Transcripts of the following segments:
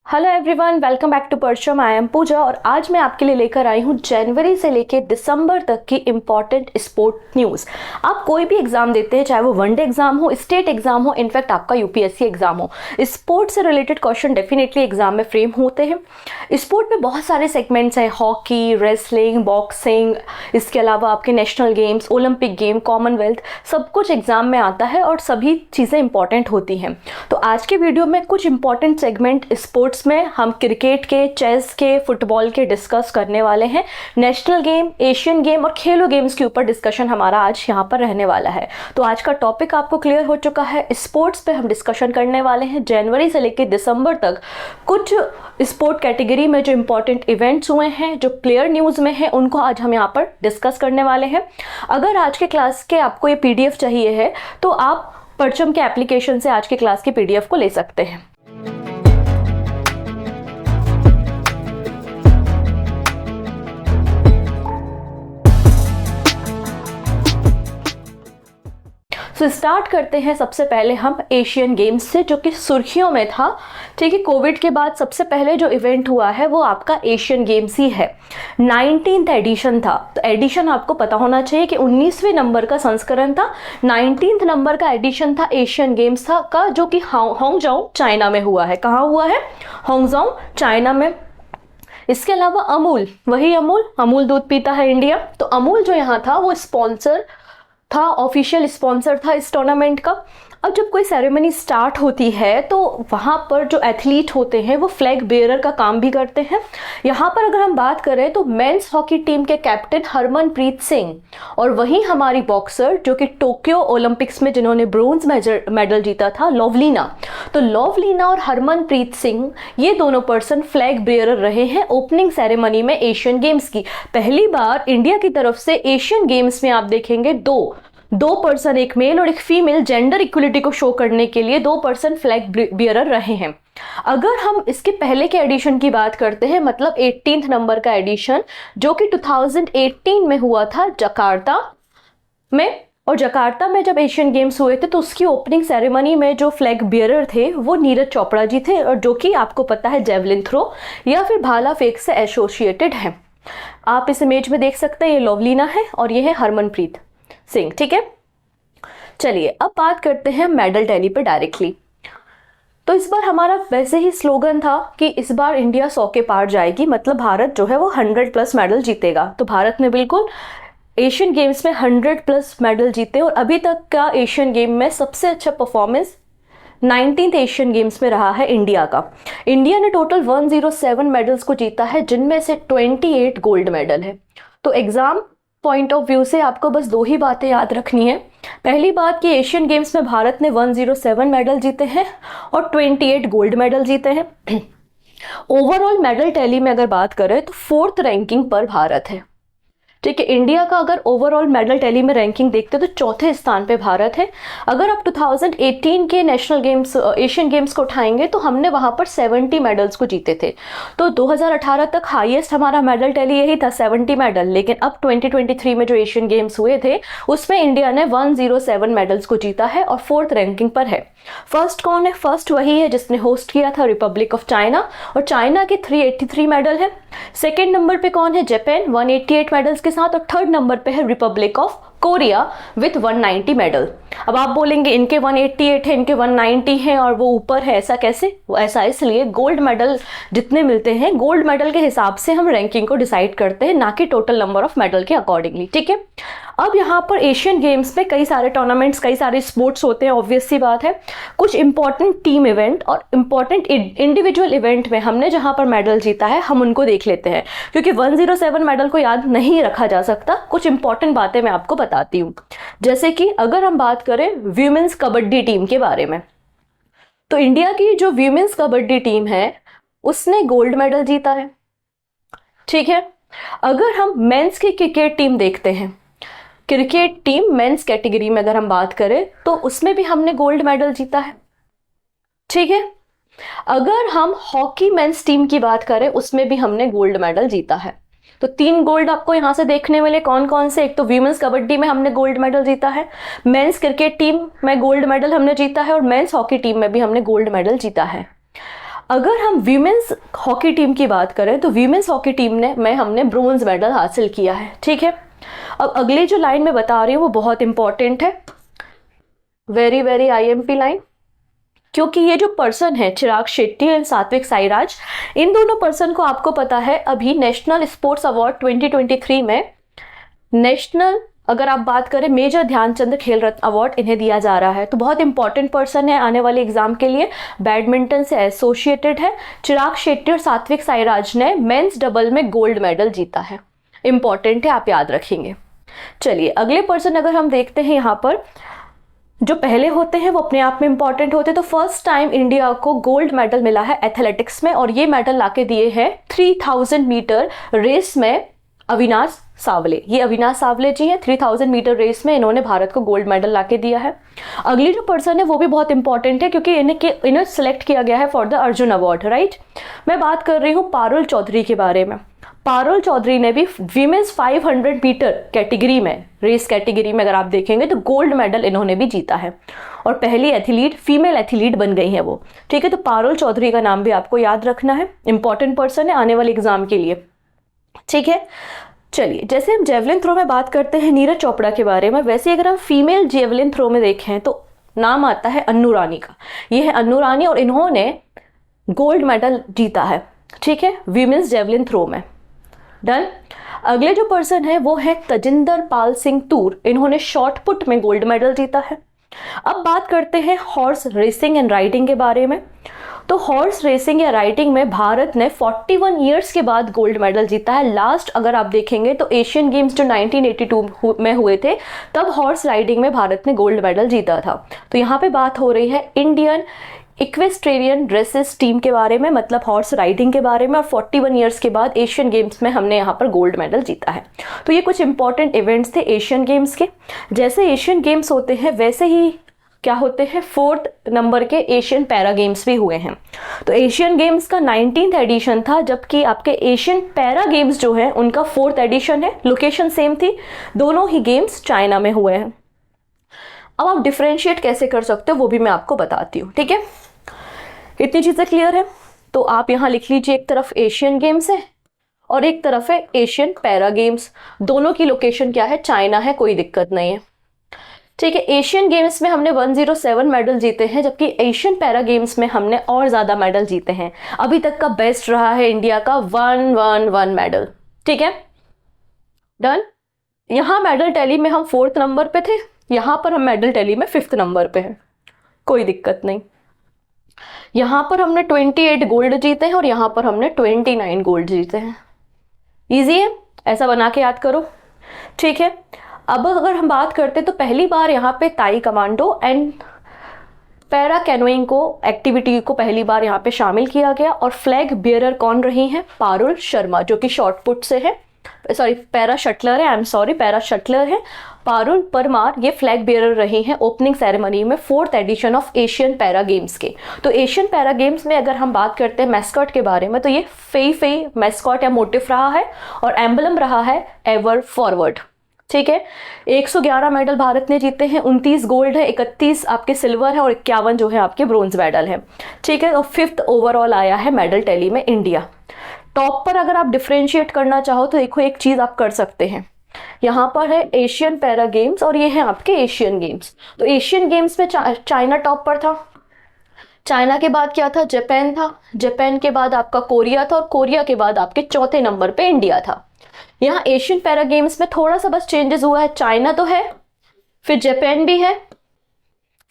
Hello everyone, welcome back to Parcham. I M पूजा और आज मैं आपके लिए लेकर आई हूँ जनवरी से लेकर दिसंबर तक की इम्पॉर्टेंट स्पोर्ट न्यूज़। आप कोई भी एग्जाम देते हैं, चाहे वो वनडे एग्जाम हो, स्टेट एग्जाम हो, इनफैक्ट आपका यूपीएससी एग्जाम हो, स्पोर्ट्स से रिलेटेड क्वेश्चन डेफिनेटली एग्जाम में फ्रेम होते हैं। स्पोर्ट में बहुत सारे सेगमेंट्स हैं, हॉकी, रेसलिंग, बॉक्सिंग, इसके अलावा आपके national games, Olympic game, Commonwealth, सब कुछ एग्जाम में आता है और सभी चीज़ें इंपॉर्टेंट होती हैं। तो आज के वीडियो में कुछ इंपॉर्टेंट सेगमेंट स्पोर्ट्स में हम क्रिकेट के, चेस के, फुटबॉल के डिस्कस करने वाले हैं। नेशनल गेम, एशियन गेम और खेलो गेम्स के ऊपर डिस्कशन हमारा आज यहाँ पर रहने वाला है। तो आज का टॉपिक आपको क्लियर हो चुका है। स्पोर्ट्स पे हम डिस्कशन करने वाले हैं। जनवरी से लेकर दिसंबर तक कुछ स्पोर्ट कैटेगरी में जो इंपॉर्टेंट इवेंट्स हुए हैं, जो प्लेयर न्यूज़ में है, उनको आज हम यहाँ पर डिस्कस करने वाले हैं। अगर आज के क्लास के आपको ये PDF चाहिए है तो आप परचम के एप्लीकेशन से आज की क्लास की PDF को ले सकते हैं। तो स्टार्ट करते हैं सबसे पहले हम एशियन गेम्स से, जो कि सुर्खियों में था। ठीक है, कोविड के बाद सबसे पहले जो इवेंट हुआ है वो आपका एशियन गेम्स ही है। 19th एडिशन था। तो एडिशन आपको पता होना चाहिए कि 19वें नंबर का संस्करण था। 19th नंबर का एडिशन था एशियन गेम्स का, जो कि हांगझाऊ चाइना में हुआ है। कहाँ हुआ है? हांगझाऊ चाइना में। इसके अलावा अमूल, वही अमूल दूध पीता है इंडिया, तो अमूल जो यहाँ था वो स्पॉन्सर था, ऑफिशियल स्पॉन्सर था इस टूर्नामेंट का। अब जब कोई सेरेमनी स्टार्ट होती है तो वहाँ पर जो एथलीट होते हैं वो फ्लैग बेयरर का काम भी करते हैं। यहाँ पर अगर हम बात करें तो मेंस हॉकी टीम के कैप्टन हरमनप्रीत सिंह और वहीं हमारी बॉक्सर जो कि टोक्यो ओलंपिक्स में जिन्होंने ब्रोंज मेडल जीता था, लवलीना, तो लवलीना और हरमनप्रीत सिंह ये दोनों पर्सन फ्लैग बेयरर रहे हैं ओपनिंग सेरेमनी में एशियन गेम्स की। पहली बार इंडिया की तरफ से एशियन गेम्स में आप देखेंगे दो पर्सन, एक मेल और एक फीमेल, जेंडर इक्वलिटी को शो करने के लिए 2 पर्सन फ्लैग बियरर रहे हैं। अगर हम इसके पहले के एडिशन की बात करते हैं, मतलब 18th नंबर का एडिशन जो कि 2018 में हुआ था जकार्ता में, और जकार्ता में जब एशियन गेम्स हुए थे तो उसकी ओपनिंग सेरेमनी में जो फ्लैग बियरर थे वो नीरज चोपड़ा जी थे, और जो कि आपको पता है जेवलिन थ्रो या फिर भाला फेंक से एसोसिएटेड है। आप इस इमेज में देख सकते हैं, ये लवलीना है और ये है हरमनप्रीत सिंह। ठीक है, चलिए अब बात करते हैं मेडल टैली पे डायरेक्टली। तो इस बार हमारा वैसे ही स्लोगन था कि इस बार इंडिया 100 के पार जाएगी, मतलब भारत जो है वो 100+ मेडल जीतेगा। तो भारत ने बिल्कुल एशियन गेम्स में 100+ मेडल जीते और अभी तक का एशियन गेम में सबसे अच्छा परफॉर्मेंस 19th एशियन गेम्स में रहा है इंडिया का। इंडिया ने टोटल 107 मेडल्स को जीता है, जिनमें से 28 गोल्ड मेडल है। तो एग्जाम पॉइंट ऑफ व्यू से आपको बस 2 ही बातें याद रखनी है। पहली बात कि एशियन गेम्स में भारत ने 107 मेडल जीते हैं और 28 गोल्ड मेडल जीते हैं। ओवरऑल मेडल टैली में अगर बात करें तो 4th रैंकिंग पर भारत है। ठीक है, इंडिया का अगर ओवरऑल मेडल टैली में रैंकिंग देखते तो 4थे स्थान पे भारत है। अगर आप 2018 के नेशनल गेम्स, एशियन गेम्स को उठाएंगे तो हमने वहां पर 70 मेडल्स को जीते थे। तो 2018 तक हाईएस्ट हमारा मेडल टैली यही था, 70 मेडल। लेकिन अब 2023 में जो एशियन गेम्स हुए थे उसमें इंडिया ने 107 मेडल्स को जीता है और 4th रैंकिंग पर है। फर्स्ट कौन है? फर्स्ट वही है जिसने होस्ट किया था, रिपब्लिक ऑफ चाइना, और चाइना के 383 मेडल है। सेकेंड नंबर पे कौन है? जापान, 188 मेडल्स के साथ, और थर्ड नंबर पे है Republic of Korea with 190 medal. अब आप बोलेंगे इनके 188 है, इनके 190 हैं और वो ऊपर है, ऐसा कैसे? ऐसा इसलिए गोल्ड मेडल जितने मिलते हैं, गोल्ड मेडल के हिसाब से हम रैंकिंग को डिसाइड करते हैं, ना कि टोटल नंबर ऑफ मेडल के अकॉर्डिंगली। ठीक है, अब यहाँ पर एशियन गेम्स में कई सारे टूर्नामेंट्स, कई सारे स्पोर्ट्स होते हैं, ऑब्वियस सी बात है। कुछ इंपॉर्टेंट टीम इवेंट और इंपॉर्टेंट इंडिविजुअल इवेंट में हमने जहाँ पर मेडल जीता है हम उनको देख लेते हैं, क्योंकि 107 मेडल को याद नहीं रखा जा सकता। कुछ इंपॉर्टेंट बातें मैं आपको बताती हूँ। जैसे कि अगर हम बात करें वीमेंस कबड्डी टीम के बारे में, तो इंडिया की जो वीमेंस कबड्डी टीम है उसने गोल्ड मेडल जीता है। ठीक है, अगर हम मेंस की क्रिकेट टीम देखते हैं, क्रिकेट टीम मेंस कैटेगरी में अगर हम बात करें तो उसमें भी हमने गोल्ड मेडल जीता है। ठीक है, अगर हम हॉकी मेंस टीम की बात करें उसमें भी हमने गोल्ड मेडल जीता है। तो 3 गोल्ड आपको यहां से देखने मिले। कौन कौन से? एक तो वीमेंस कबड्डी में हमने गोल्ड मेडल जीता है, मेंस क्रिकेट टीम में गोल्ड मेडल हमने जीता है और मेंस हॉकी टीम में भी हमने गोल्ड मेडल जीता है। अगर हम वीमेंस हॉकी टीम की बात करें तो वीमेंस हॉकी टीम में हमने ब्रोंज मेडल हासिल किया है। ठीक है, अब अगली जो लाइन मैं बता रही हूँ वो बहुत इंपॉर्टेंट है, वेरी वेरी IMP लाइन, क्योंकि ये जो पर्सन है चिराग शेट्टी एंड सात्विक साईराज, इन दोनों पर्सन को आपको पता है अभी नेशनल स्पोर्ट्स अवार्ड 2023 में नेशनल, अगर आप बात करें मेजर ध्यानचंद खेल रत्न अवार्ड इन्हें दिया जा रहा है। तो बहुत इंपॉर्टेंट पर्सन है आने वाले एग्जाम के लिए, बैडमिंटन से एसोसिएटेड है। चिराग शेट्टी और सात्विक साईराज ने मेंस डबल में गोल्ड मेडल जीता है, इंपॉर्टेंट है, आप याद रखेंगे। चलिए अगले पर्सन अगर हम देखते हैं, यहाँ पर जो पहले होते हैं वो अपने आप में इंपॉर्टेंट होते हैं। तो फर्स्ट टाइम इंडिया को गोल्ड मेडल मिला है एथलेटिक्स में, और ये मेडल लाके दिए हैं 3000 मीटर रेस में अविनाश सावले। ये अविनाश सावले जी हैं, 3000 मीटर रेस में इन्होंने भारत को गोल्ड मेडल लाके दिया है। अगली जो पर्सन है वो भी बहुत इंपॉर्टेंट है, क्योंकि इन्हें सिलेक्ट किया गया है for the Arjun award, right. मैं बात कर रही हूँ पारुल चौधरी के बारे में। पारुल चौधरी ने भी वीमेंस 500 मीटर कैटेगरी में, रेस कैटेगरी में अगर आप देखेंगे तो गोल्ड मेडल इन्होंने भी जीता है, और पहली एथलीट, फीमेल एथलीट बन गई है वो। ठीक है, तो पारुल चौधरी का नाम भी आपको याद रखना है, इंपॉर्टेंट पर्सन है आने वाले एग्जाम के लिए। ठीक है, चलिए जैसे हम जेवलिन थ्रो में बात करते हैं नीरज चोपड़ा के बारे में, वैसे अगर हम फीमेल जेवलिन थ्रो में देखें तो नाम आता है अन्नू रानी का। ये है अन्नू रानी और इन्होंने गोल्ड मेडल जीता है। ठीक है, वीमेंस जेवलिन थ्रो में। डन। अगले जो पर्सन है वो है तजिंदर पाल सिंह तूर, इन्होंने शॉर्ट पुट में गोल्ड मेडल जीता है। अब बात करते हैं हॉर्स रेसिंग एंड राइडिंग के बारे में। तो हॉर्स रेसिंग या राइडिंग में भारत ने 41 ईयर्स के बाद गोल्ड मेडल जीता है। लास्ट अगर आप देखेंगे तो एशियन गेम्स जो 1982 में हुए थे, तब हॉर्स राइडिंग में भारत ने गोल्ड मेडल जीता था। तो यहाँ पे बात हो रही है इंडियन इक्वेस्ट्रेरियन ड्रेसेस टीम के बारे में, मतलब हॉर्स राइडिंग के बारे में, और 41 ईयर्स के बाद एशियन गेम्स में हमने यहाँ पर गोल्ड मेडल जीता है। तो ये कुछ इंपॉर्टेंट इवेंट्स थे एशियन गेम्स के। जैसे एशियन गेम्स होते हैं वैसे ही क्या होते हैं, 4th नंबर के एशियन पैरा गेम्स भी हुए हैं। तो एशियन गेम्स का 19th एडिशन था, जबकि आपके एशियन पैरा गेम्स जो है उनका 4th एडिशन है। लोकेशन सेम थी, दोनों ही गेम्स चाइना में हुए हैं। अब आप डिफरेंशिएट कैसे कर सकते हो वो भी मैं आपको बताती हूँ। ठीक है, इतनी चीजें क्लियर है। तो आप यहाँ लिख लीजिए, एक तरफ एशियन गेम्स है और एक तरफ है एशियन पैरा गेम्स। दोनों की लोकेशन क्या है, चाइना है, कोई दिक्कत नहीं है। ठीक है, एशियन गेम्स में हमने 107 मेडल जीते हैं, जबकि एशियन पैरा गेम्स में हमने और ज्यादा मेडल जीते हैं। अभी तक का बेस्ट रहा है इंडिया का 111 मेडल। ठीक है, डन। यहाँ मेडल टैली में हम 4th नंबर पे थे, यहाँ पर हम मेडल टैली में 5th नंबर पे हैं, कोई दिक्कत नहीं। यहाँ पर हमने 28 गोल्ड जीते हैं और यहाँ पर हमने 29 गोल्ड जीते हैं। इजी है, ऐसा बना के याद करो। ठीक है, अब अगर हम बात करते तो पहली बार यहाँ पे ताई कमांडो एंड पैरा कैनोइंग को एक्टिविटी को पहली बार यहाँ पे शामिल किया गया, और फ्लैग बियरर कौन रही हैं, पारुल शर्मा, जो कि शॉर्ट पुट से है, सॉरी पैरा शटलर है, I am sorry para shuttler है। पारुल परमार ये फ्लैग बियरर रही हैं ओपनिंग सेरेमनी में 4th edition of Asian para games के। तो एशियन पैरा गेम्स में अगर हम बात करते हैं मैस्कॉट के बारे में, तो ये फे मैस्कॉट या मोटिव रहा है, और एम्बलम रहा है एवर फॉरवर्ड। ठीक है, 111 मेडल भारत ने जीते हैं, 29 गोल्ड है, 31 आपके सिल्वर है और 51 जो है आपके ब्रोंज मेडल है। ठीक है, और 5th ओवरऑल आया है मेडल टैली में इंडिया। टॉप पर अगर आप डिफरेंशिएट करना चाहो तो देखो एक चीज आप कर सकते हैं, यहाँ पर है एशियन पैरा गेम्स और ये है आपके एशियन गेम्स। तो एशियन गेम्स में चाइना टॉप पर था, चाइना के बाद क्या था, जापान था, जापान के बाद आपका कोरिया था, और कोरिया के बाद आपके 4थे नंबर पे इंडिया था। यहाँ एशियन पैरा गेम्स में थोड़ा सा बस चेंजेस हुआ है, चाइना तो है, फिर जापान भी है,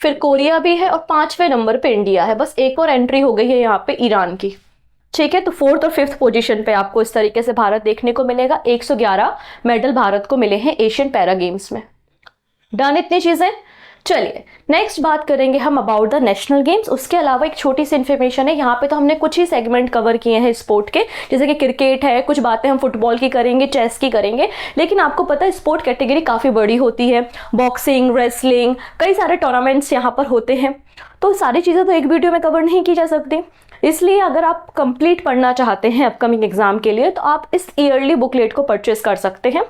फिर कोरिया भी है, और 5वें नंबर पे इंडिया है। बस एक और एंट्री हो गई है यहाँ पे ईरान की। ठीक है, तो 4th और 5th पोजीशन पे आपको इस तरीके से भारत देखने को मिलेगा। 111 मेडल भारत को मिले हैं एशियन पैरा गेम्स में। डन इतनी चीजें। चलिए नेक्स्ट बात करेंगे हम अबाउट द नेशनल गेम्स। उसके अलावा एक छोटी सी इन्फॉर्मेशन है, यहाँ पे तो हमने कुछ ही सेगमेंट कवर किए हैं स्पोर्ट के, जैसे कि क्रिकेट है, कुछ बातें हम फुटबॉल की करेंगे, चेस की करेंगे, लेकिन आपको पता है स्पोर्ट कैटेगरी काफ़ी बड़ी होती है, बॉक्सिंग, रेसलिंग, कई सारे टूर्नामेंट्स यहाँ पर होते हैं, तो सारी चीज़ें तो एक वीडियो में कवर नहीं की जा सकती। इसलिए अगर आप कंप्लीट पढ़ना चाहते हैं अपकमिंग एग्जाम के लिए, तो आप इस ईयरली बुकलेट को परचेस कर सकते हैं।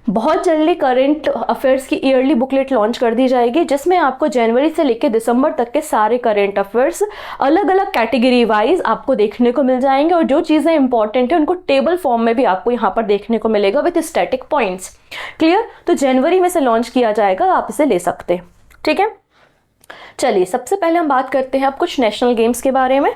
बहुत जल्दी करंट अफेयर्स की ईयरली बुकलेट लॉन्च कर दी जाएगी, जिसमें आपको जनवरी से लेकर दिसंबर तक के सारे करंट अफेयर्स अलग अलग कैटेगरी वाइज आपको देखने को मिल जाएंगे, और जो चीज़ें इंपॉर्टेंट है उनको टेबल फॉर्म में भी आपको यहाँ पर देखने को मिलेगा विथ स्टैटिक पॉइंट्स। क्लियर? तो जनवरी में से लॉन्च किया जाएगा, आप इसे ले सकते हैं। ठीक है, चलिए सबसे पहले हम बात करते हैं अब कुछ नेशनल गेम्स के बारे में।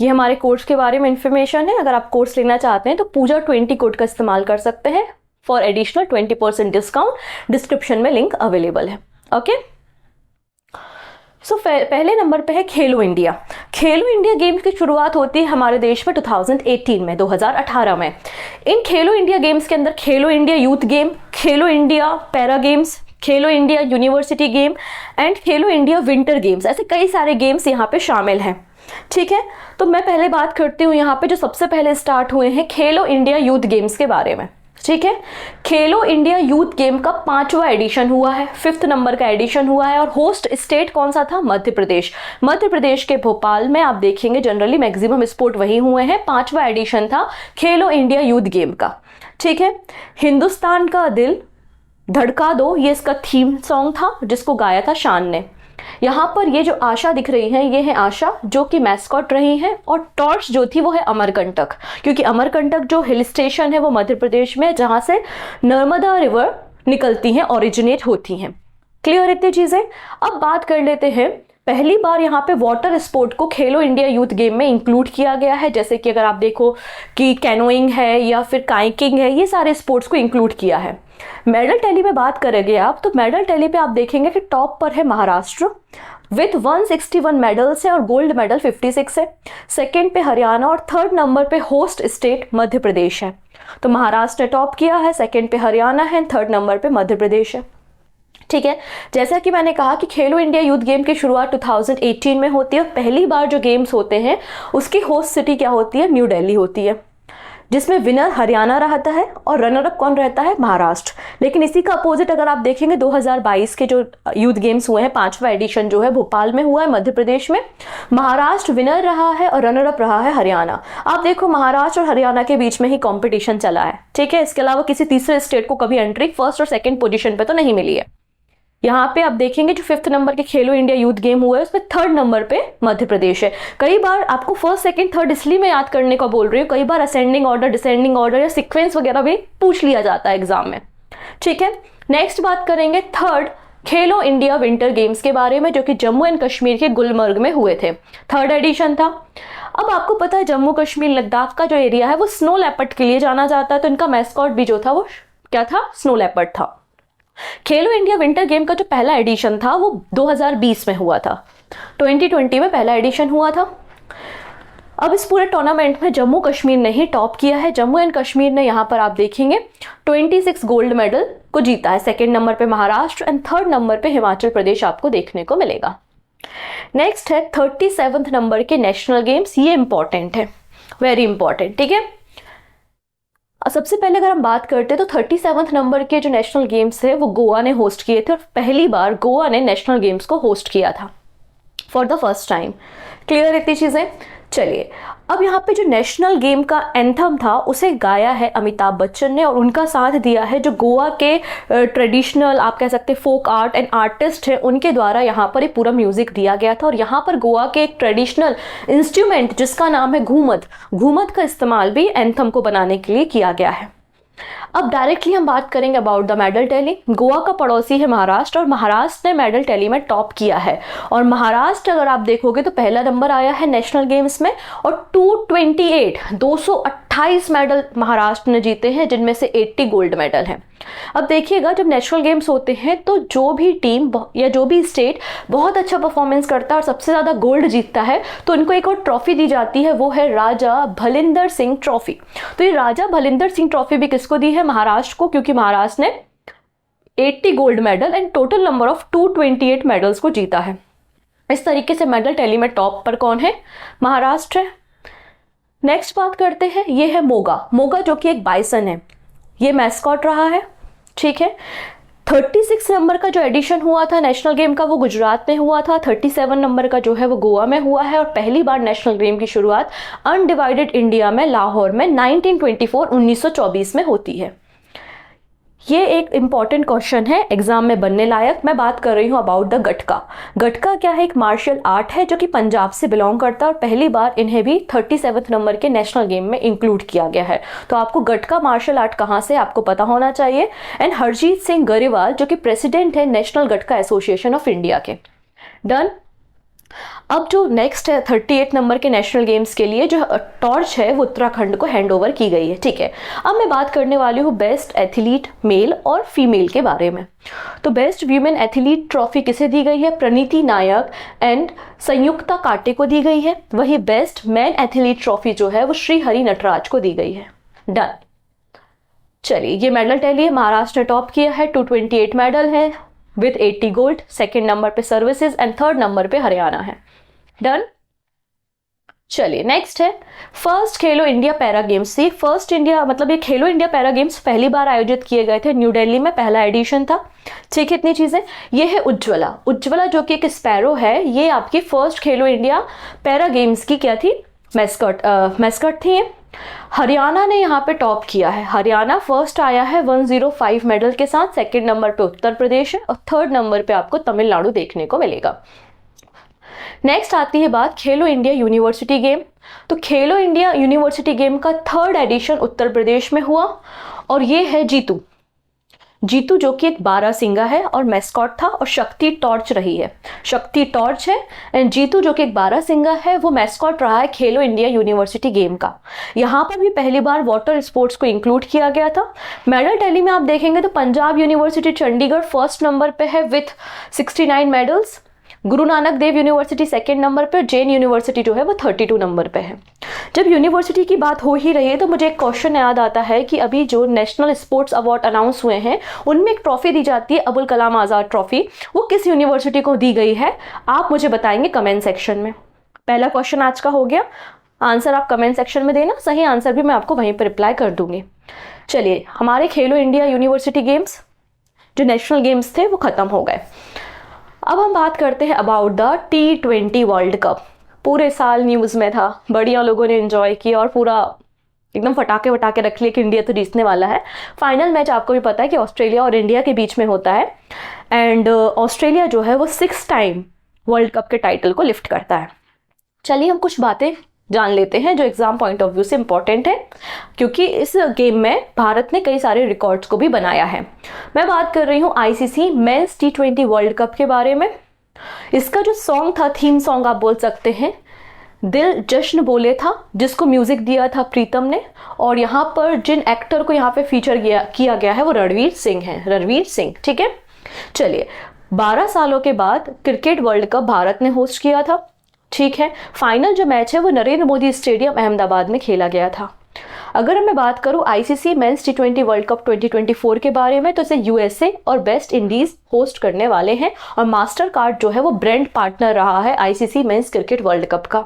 ये हमारे कोर्स के बारे में इंफॉर्मेशन है। अगर आप कोर्स लेना चाहते हैं तो पूजा 20 कोड का इस्तेमाल कर सकते हैं फॉर एडिशनल 20% डिस्काउंट। डिस्क्रिप्शन में लिंक अवेलेबल है। ओके, सो पहले नंबर पे है खेलो इंडिया। खेलो इंडिया गेम्स की शुरुआत होती है हमारे देश में 2018 में, 2018 में। इन खेलो इंडिया गेम्स के अंदर खेलो India youth game, Khelo India para games, Khelo India university game and Khelo India winter games, ऐसे कई सारे गेम्स यहाँ पे शामिल हैं। ठीक है, तो मैं पहले बात करती हूँ यहाँ पे जो सबसे पहले स्टार्ट हुए हैं खेलो इंडिया यूथ गेम्स के बारे में। ठीक है, खेलो इंडिया यूथ गेम का 5वां एडिशन हुआ है, 5th नंबर का एडिशन हुआ है, और होस्ट स्टेट कौन सा था? मध्य प्रदेश। मध्य प्रदेश के भोपाल में आप देखेंगे जनरली मैक्सिमम स्पोर्ट वही हुए हैं। 5वां एडिशन था खेलो इंडिया यूथ गेम का। ठीक है, हिंदुस्तान का दिल धड़का दो, ये इसका थीम सॉन्ग था जिसको गाया था शान ने। यहाँ पर ये जो आशा दिख रही है, ये है आशा जो कि मैस्कॉट रही है, और टॉर्च जो थी वो है अमरकंटक, क्योंकि अमरकंटक जो हिल स्टेशन है वो मध्य प्रदेश में, जहाँ से नर्मदा रिवर निकलती हैं, ओरिजिनेट होती हैं। क्लियर इतनी चीज़ें? अब बात कर लेते हैं, पहली बार यहाँ पे वाटर स्पोर्ट को खेलो इंडिया यूथ गेम में इंक्लूड किया गया है। जैसे कि अगर आप देखो कि कैनोइंग है या फिर काइकिंग है, ये सारे स्पोर्ट्स को इंक्लूड किया है। मेडल टैली में बात करेंगे आप, तो मेडल टैली पे आप देखेंगे कि टॉप पर है महाराष्ट्र विथ 161 मेडल्स है और गोल्ड मेडल 56 है। सेकंड पे हरियाणा और थर्ड नंबर पे होस्ट स्टेट मध्य प्रदेश है। तो महाराष्ट्र ने टॉप किया है, सेकंड पे हरियाणा है, थर्ड नंबर पे मध्य प्रदेश है। ठीक है, जैसा कि मैंने कहा कि खेलो इंडिया यूथ गेम की शुरुआत 2018 में होती है, और पहली बार जो गेम्स होते हैं उसकी होस्ट सिटी क्या होती है? न्यू दिल्ली होती है, जिसमें विनर हरियाणा रहता है और रनर अप कौन रहता है? महाराष्ट्र। लेकिन इसी का अपोजिट अगर आप देखेंगे 2022 के जो यूथ गेम्स हुए हैं, 5वां एडिशन जो है भोपाल में हुआ है मध्य प्रदेश में, महाराष्ट्र विनर रहा है और रनर अप रहा है हरियाणा। आप देखो महाराष्ट्र और हरियाणा के बीच में ही कॉम्पिटिशन चला है। ठीक है, इसके अलावा किसी तीसरे स्टेट को कभी एंट्री फर्स्ट और सेकेंड पोजिशन पे तो नहीं मिली है। यहाँ पे आप देखेंगे जो 5th नंबर के खेलो इंडिया यूथ गेम हुआ है उसमें 3rd नंबर पे मध्य प्रदेश है। कई बार आपको फर्स्ट सेकंड थर्ड इसलिए मैं याद करने को बोल रही हूँ, कई बार असेंडिंग ऑर्डर, डिसेंडिंग ऑर्डर या सीक्वेंस वगैरह भी पूछ लिया जाता है एग्जाम में। ठीक है, नेक्स्ट बात करेंगे 3rd खेलो इंडिया विंटर गेम्स के बारे में, जो कि जम्मू एंड कश्मीर के गुलमर्ग में हुए थे। 3rd एडिशन था। अब आपको पता है जम्मू कश्मीर लद्दाख का जो एरिया है वो स्नो लेपर्ड के लिए जाना जाता है, तो इनका मैस्कॉट भी जो था वो क्या था? स्नो लेपर्ड था। खेलो इंडिया विंटर गेम का जो पहला एडिशन था वो 2020 में हुआ था, 2020 में पहला एडिशन हुआ था। अब इस पूरे टूर्नामेंट में जम्मू कश्मीर ने ही टॉप किया है। जम्मू एंड कश्मीर ने यहाँ पर आप देखेंगे 26 गोल्ड मेडल को जीता है। सेकेंड नंबर पे महाराष्ट्र एंड थर्ड नंबर पे हिमाचल प्रदेश आपको देखने को मिलेगा। नेक्स्ट है 37th नंबर के नेशनल गेम्स। ये इंपॉर्टेंट है, वेरी इंपॉर्टेंट। ठीक है, सबसे पहले अगर हम बात करते हैं तो 37th नंबर के जो नेशनल गेम्स है वो गोवा ने होस्ट किए थे, और पहली बार गोवा ने नेशनल गेम्स को होस्ट किया था for the first time. Clear इतनी चीज़ें? चलिए, अब यहाँ पे जो नेशनल गेम का एंथम था उसे गाया है अमिताभ बच्चन ने, और उनका साथ दिया है जो गोवा के ट्रेडिशनल आप कह सकते हैं फोक आर्ट एंड आर्टिस्ट है, उनके द्वारा यहाँ पर ये पूरा म्यूजिक दिया गया था। और यहाँ पर गोवा के एक ट्रेडिशनल इंस्ट्रूमेंट जिसका नाम है घूमत, घूमत का इस्तेमाल भी एंथम को बनाने के लिए किया गया है। अब डायरेक्टली हम बात करेंगे about the medal tally. Goa का पड़ोसी है महाराष्ट्र, और महाराष्ट्र ने मेडल टैली में टॉप किया है। और महाराष्ट्र अगर आप देखोगे तो पहला नंबर आया है नेशनल गेम्स में, और 228 मेडल महाराष्ट्र ने जीते हैं, जिनमें से 80 गोल्ड मेडल हैं। अब देखिएगा जब नेशनल गेम्स होते हैं तो जो भी टीम या जो भी स्टेट बहुत अच्छा परफॉर्मेंस करता है और सबसे ज़्यादा गोल्ड जीतता है तो उनको एक और ट्रॉफी दी जाती है, वो है राजा भलिंदर सिंह ट्रॉफी। तो ये राजा भलिंदर सिंह ट्रॉफी भी किसको दी है? महाराष्ट्र को, क्योंकि महाराष्ट्र ने 80 gold medal and total number of 228 medals को जीता है। इस तरीके से मेडल टैली में टॉप पर कौन है? महाराष्ट्र है। नेक्स्ट बात करते हैं, ये है मोगा। मोगा जो कि एक बाइसन है, ये मैस्कॉट रहा है। ठीक है, 36 नंबर का जो एडिशन हुआ था नेशनल गेम का वो गुजरात में हुआ था। 37 नंबर का जो है वो गोवा में हुआ है, और पहली बार नेशनल गेम की शुरुआत अनडिवाइडेड इंडिया में लाहौर में 1924 में होती है। ये एक इंपॉर्टेंट क्वेश्चन है एग्जाम में बनने लायक। मैं बात कर रही हूँ अबाउट द गटका। गटका क्या है? एक मार्शल आर्ट है जो कि पंजाब से बिलोंग करता है और पहली बार इन्हें भी 37वें नंबर के नेशनल गेम में इंक्लूड किया गया है। तो आपको गटका मार्शल आर्ट कहाँ से आपको पता होना चाहिए। एंड हरजीत सिंह गरेवाल जो कि प्रेसिडेंट है national gatka association of India के। डन। अब जो नेक्स्ट है 38 नंबर के नेशनल गेम्स के लिए जो टॉर्च है वो उत्तराखंड को हैंड ओवर की गई है। ठीक है, अब मैं बात करने वाली हूँ बेस्ट एथलीट मेल और फीमेल के बारे में। तो बेस्ट वीमेन एथलीट ट्रॉफी किसे दी गई है? प्रणीति नायक एंड संयुक्ता काटे को दी गई है। वही बेस्ट मैन एथलीट ट्रॉफी जो है वो श्री हरि नटराज को दी गई है। डन। चलिए, ये मेडल टैली है। महाराष्ट्र ने टॉप किया है, 228 मेडल है विद 80 गोल्ड। सेकेंड नंबर पे सर्विसेज एंड थर्ड नंबर पे हरियाणा है। डन। चलिए, नेक्स्ट है फर्स्ट खेलो इंडिया पैरा गेम्स। से फर्स्ट इंडिया मतलब ये खेलो इंडिया पैरा गेम्स पहली बार आयोजित किए गए थे न्यू दिल्ली में, पहला एडिशन था। ठीक है, इतनी चीजें। ये है उज्ज्वला। उज्ज्वला जो कि एक स्पैरो है, ये आपकी फर्स्ट खेलो इंडिया पैरा गेम्स की क्या थी? मैस्कट थी ये। हरियाणा ने यहाँ पे टॉप किया है। हरियाणा फर्स्ट आया है 105 मेडल के साथ। सेकंड नंबर पे उत्तर प्रदेश है और थर्ड नंबर पे आपको तमिलनाडु देखने को मिलेगा। नेक्स्ट आती है बात खेलो इंडिया यूनिवर्सिटी गेम। तो खेलो इंडिया यूनिवर्सिटी गेम का थर्ड एडिशन उत्तर प्रदेश में हुआ और ये है जीतू। जीतू जो कि एक बारहसिंगा है और मैस्कॉट था और शक्ति टॉर्च रही है। शक्ति टॉर्च है एंड जीतू जो कि एक बारहसिंगा है वो मैस्कॉट रहा है खेलो इंडिया यूनिवर्सिटी गेम का। यहाँ पर भी पहली बार वाटर स्पोर्ट्स को इंक्लूड किया गया था। मेडल टैली में आप देखेंगे तो Punjab university Chandigarh first number पे है with 69 medals. Guru Nanak Dev university second number पे, जैन यूनिवर्सिटी जो है वो 32 नंबर पे है। जब यूनिवर्सिटी की बात हो ही रही है तो मुझे एक क्वेश्चन याद आता है कि अभी जो नेशनल स्पोर्ट्स अवार्ड अनाउंस हुए हैं उनमें एक ट्रॉफी दी जाती है अबुल कलाम आज़ाद ट्रॉफी। वो किस यूनिवर्सिटी को दी गई है आप मुझे बताएंगे कमेंट सेक्शन में। पहला क्वेश्चन आज का हो गया। आंसर आप कमेंट सेक्शन में देना, सही आंसर भी मैं आपको वहीं पर रिप्लाई कर दूंगी। चलिए, हमारे खेलो इंडिया यूनिवर्सिटी गेम्स जो नेशनल गेम्स थे वो खत्म हो गए। अब हम बात करते हैं about the T20 world cup. पूरे साल न्यूज़ में था, बढ़िया लोगों ने एंजॉय किया और पूरा एकदम फटाके वटाके रख लिए कि इंडिया तो जीतने वाला है। फाइनल मैच आपको भी पता है कि ऑस्ट्रेलिया और इंडिया के बीच में होता है एंड ऑस्ट्रेलिया जो है वो 6 टाइम वर्ल्ड कप के टाइटल को लिफ्ट करता है। चलिए, हम कुछ बातें जान लेते हैं जो एग्जाम पॉइंट ऑफ व्यू से इंपॉर्टेंट है क्योंकि इस गेम में भारत ने कई सारे रिकॉर्ड्स को भी बनाया है। मैं बात कर रही हूँ ICC mains T20 world cup के बारे में। इसका जो सॉन्ग था, थीम सॉन्ग आप बोल सकते हैं, दिल जश्न बोले था, जिसको म्यूजिक दिया था प्रीतम ने। और यहाँ पर जिन एक्टर को यहाँ पे फीचर किया गया है वो रणवीर सिंह है। रणवीर सिंह, ठीक है। चलिए, 12 सालों के बाद क्रिकेट वर्ल्ड कप भारत ने होस्ट किया था। ठीक है, फाइनल जो मैच है वो नरेंद्र मोदी स्टेडियम अहमदाबाद में खेला गया था। अगर मैं बात करूं ICC mains T20 world cup 2024 के बारे में तो इसे USA और वेस्ट इंडीज होस्ट करने वाले हैं और मास्टर कार्ड जो है वो ब्रांड पार्टनर रहा है ICC men's cricket world cup का।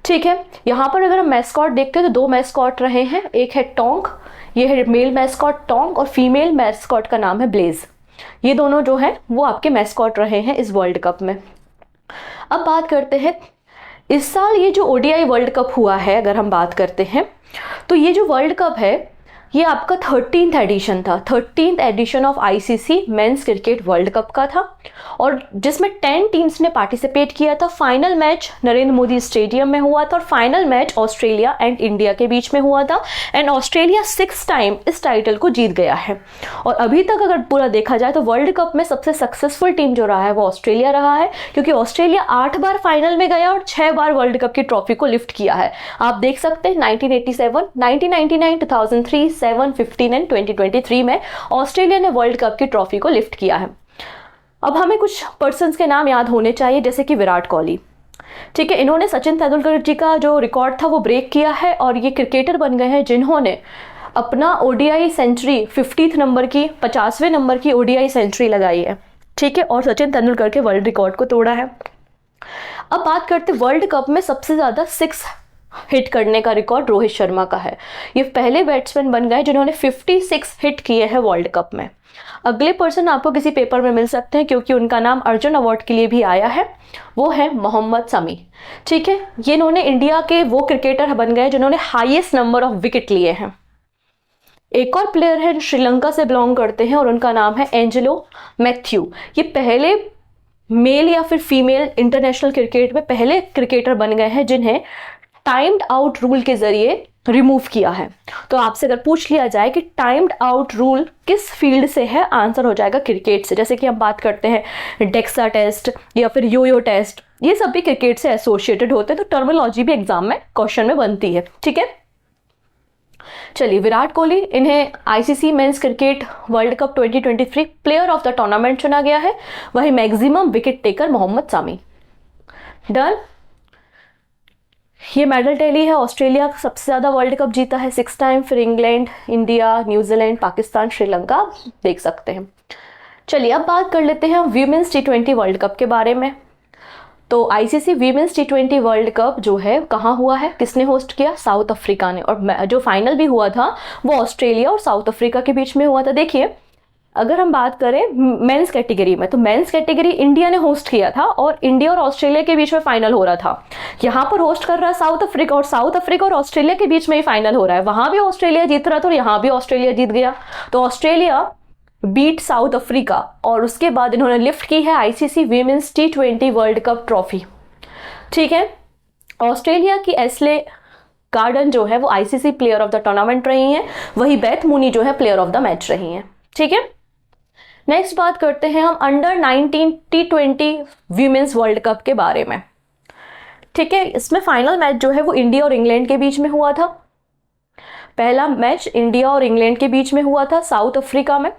ठीक है, यहाँ पर अगर हम मैस्कॉट देखते हैं तो 2 मैस्कॉट रहे हैं। एक है टोंग, ये है मेल मैस्कॉट टोंग और फीमेल मैस्कॉट का नाम है ब्लेज। ये दोनों जो है वो आपके मैस्कॉट रहे हैं इस वर्ल्ड कप में। अब बात करते हैं इस साल ये जो ODI वर्ल्ड कप हुआ है, अगर हम बात करते हैं तो ये जो वर्ल्ड कप है ये आपका 13th एडिशन था। 13th edition of ICC men's cricket world cup का था और जिसमें 10 टीम्स ने पार्टिसिपेट किया था। Final match Narendra Modi stadium में हुआ था और final match Australia and India के बीच में हुआ था एंड ऑस्ट्रेलिया 6 टाइम इस टाइटल को जीत गया है। और अभी तक अगर पूरा देखा जाए तो वर्ल्ड कप में सबसे सक्सेसफुल टीम जो रहा है वो ऑस्ट्रेलिया रहा है क्योंकि ऑस्ट्रेलिया 8 बार फाइनल में गया और 6 बार वर्ल्ड कप की ट्रॉफी को लिफ्ट किया है। आप देख सकते हैं 1987, 1999, 2003, 7, 15 एंड 2023 में ऑस्ट्रेलिया ने वर्ल्ड कप की ट्रॉफी को लिफ्ट किया है। अब हमें कुछ पर्सन्स के नाम याद होने चाहिए जैसे कि विराट कोहली। ठीक है, इन्होंने सचिन तेंदुलकर जी का जो रिकॉर्ड था वो ब्रेक किया है और ये क्रिकेटर बन गए हैं जिन्होंने अपना ODI सेंचुरी 50th नंबर की 50वें नंबर की ODI सेंचुरी लगाई है। ठीक है, और सचिन तेंदुलकर के वर्ल्ड रिकॉर्ड को तोड़ा है। अब बात करते वर्ल्ड कप में सबसे ज़्यादा 6 हिट करने का रिकॉर्ड रोहित शर्मा का है। ये पहले बैट्समैन बन गए जिन्होंने 56 हिट किए हैं वर्ल्ड कप में। अगले पर्सन आपको किसी पेपर में मिल सकते हैं क्योंकि उनका नाम अर्जुन अवार्ड के लिए भी आया है, वो है मोहम्मद शमी। ठीक है, ये इन्होंने इंडिया के वो क्रिकेटर बन गए जिन्होंने हाईएस्ट नंबर ऑफ विकेट लिए हैं। एक और प्लेयर है श्रीलंका से बिलोंग करते हैं और उनका नाम है एंजेलो मैथ्यू। ये पहले मेल या फिर फीमेल इंटरनेशनल क्रिकेट में पहले क्रिकेटर बन गए हैं जिन्हें टाइम्ड आउट रूल के जरिए रिमूव किया है। तो आपसे अगर पूछ लिया जाए कि टाइम्ड आउट रूल किस फील्ड से है, आंसर हो जाएगा क्रिकेट से। जैसे कि हम बात करते हैं डेक्सा टेस्ट या फिर योयो टेस्ट, ये सब भी क्रिकेट से एसोसिएटेड होते हैं, तो टर्मिनोलॉजी भी एग्जाम में क्वेश्चन में बनती है। ठीक है, चलिए विराट कोहली, इन्हें ICC men's cricket world cup 2023 player of the tournament चुना गया है। वही मैक्सिमम विकेट टेकर मोहम्मद सामी। डन। ये मेडल टैली है, ऑस्ट्रेलिया सबसे ज़्यादा वर्ल्ड कप जीता है 6 टाइम, फिर England, India, New Zealand, Pakistan, Sri Lanka देख सकते हैं। चलिए अब बात कर लेते हैं वीमेंस T20 वर्ल्ड कप के बारे में। तो ICC women's T20 world cup जो है कहाँ हुआ है, किसने होस्ट किया, साउथ अफ्रीका ने। और जो फाइनल भी हुआ था वो ऑस्ट्रेलिया और साउथ अफ्रीका के बीच में हुआ था। देखिए अगर हम बात करें मेंस कैटेगरी में, तो मेंस कैटेगरी इंडिया ने होस्ट किया था और इंडिया और ऑस्ट्रेलिया के बीच में फाइनल हो रहा था। यहाँ पर होस्ट कर रहा है साउथ अफ्रीका, और साउथ अफ्रीका और ऑस्ट्रेलिया के बीच में ही फाइनल हो रहा है। वहां भी ऑस्ट्रेलिया जीत रहा था और यहाँ भी ऑस्ट्रेलिया जीत गया, तो ऑस्ट्रेलिया बीट साउथ अफ्रीका और उसके बाद इन्होंने लिफ्ट की है ICC women's T20 world cup trophy. ठीक है, ऑस्ट्रेलिया की एस्ले गार्डन जो है वो ICC player of the tournament रही हैं, वही बेथ मूनी जो है प्लेयर ऑफ द मैच रही हैं। ठीक है, नेक्स्ट बात करते हैं हम under 19 T20 women's world cup के बारे में। ठीक है, इसमें फाइनल मैच जो है वो इंडिया और इंग्लैंड के बीच में हुआ था। पहला मैच इंडिया और इंग्लैंड के बीच में हुआ था साउथ अफ्रीका में।